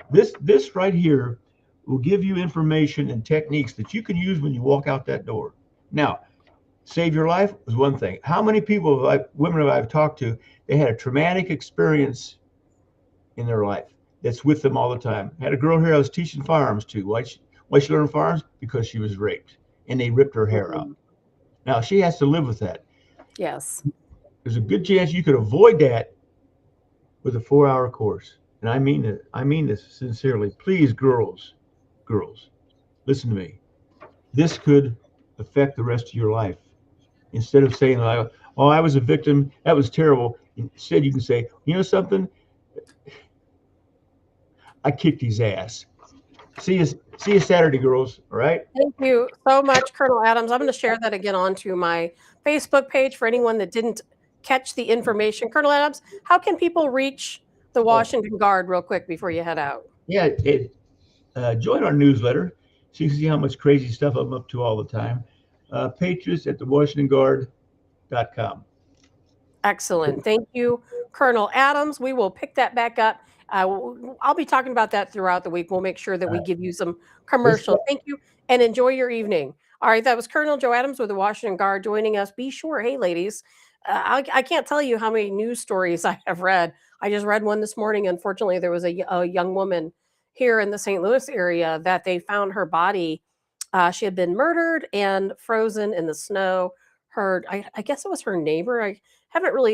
This right here will give you information and techniques that you can use when you walk out that door. Now, save your life is one thing. How many women I've talked to, they had a traumatic experience in their life that's with them all the time. I had a girl here I was teaching firearms to. Why she learned firearms? Because she was raped and they ripped her hair out. Now she has to live with that. Yes. There's a good chance you could avoid that with a 4-hour course. And I mean it. I mean this sincerely. Please, girls, listen to me. This could affect the rest of your life. Instead of saying, "Oh, I was a victim. That was terrible." Instead, you can say, "You know something? I kicked his ass." See you Saturday, girls. All right. Thank you so much, Colonel Adams. I'm going to share that again onto my Facebook page for anyone that didn't catch the information. Colonel Adams, how can people reach the Washington Guard real quick before you head out? Yeah. Join our newsletter so you can see how much crazy stuff I'm up to all the time. Patriots at thewashingtonguard.com. Excellent. Thank you, Colonel Adams. We will pick that back up. I'll be talking about that throughout the week. We'll make sure that we give you some commercials. Thank you, and enjoy your evening. All right, that was Colonel Joe Adams with the Washington Guard joining us. Be sure, hey, ladies, I can't tell you how many news stories I have read. I just read one this morning. Unfortunately, there was a young woman here in the St. Louis area that they found her body. She had been murdered and frozen in the snow. I guess it was her neighbor. I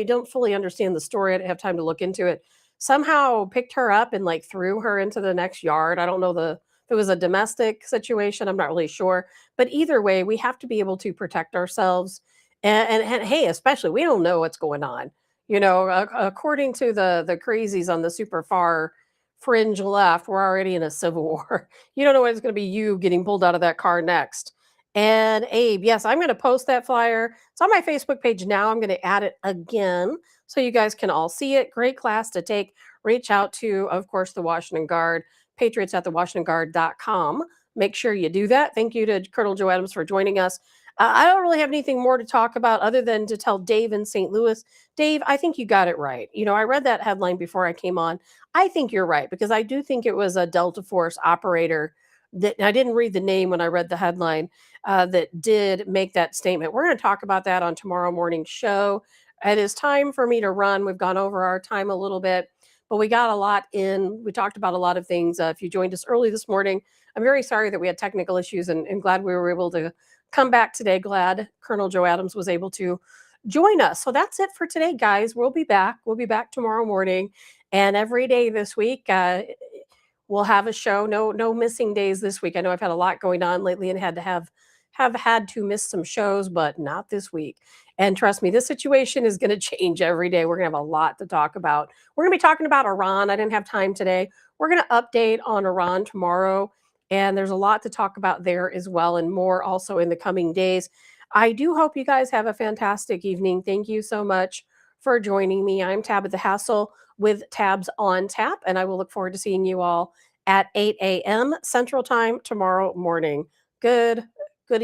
don't fully understand the story. I didn't have time to look into it. Somehow picked her up and like threw her into the next yard. I don't know if it was a domestic situation. I'm not really sure. But either way, we have to be able to protect ourselves. And hey, especially we don't know what's going on. You know, according to the crazies on the super far fringe left, we're already in a civil war. You don't know when it's going to be you getting pulled out of that car next. And Abe, yes, I'm going to post that flyer. It's on my Facebook page now. I'm going to add it again so you guys can all see it. Great class to take. Reach out to, of course, the Washington Guard, patriots at thewashingtonguard.com. Make sure you do that. Thank you to Colonel Joe Adams for joining us. I don't really have anything more to talk about other than to tell Dave in St. Louis, Dave, I think you got it right. You know, I read that headline before I came on. I think you're right because I do think it was a Delta Force operator that I didn't read the name when I read the headline that did make that statement. We're going to talk about that on tomorrow morning's show. It is time for me to run. We've gone over our time a little bit, but we got a lot in. We talked about a lot of things. If you joined us early this morning, I'm very sorry that we had technical issues and glad we were able to come back today. Glad Colonel Joe Adams was able to join us. So that's it for today, guys. We'll be back. We'll be back tomorrow morning and every day this week. We'll have a show. No missing days this week. I know I've had a lot going on lately and have had to miss some shows, but not this week. And trust me, this situation is going to change every day. We're going to have a lot to talk about. We're going to be talking about Iran. I didn't have time today. We're going to update on Iran tomorrow. And there's a lot to talk about there as well, and more also in the coming days. I do hope you guys have a fantastic evening. Thank you so much for joining me. I'm Tabitha Hassell with Tabs on Tap, and I will look forward to seeing you all at 8 a.m. Central Time tomorrow morning. Good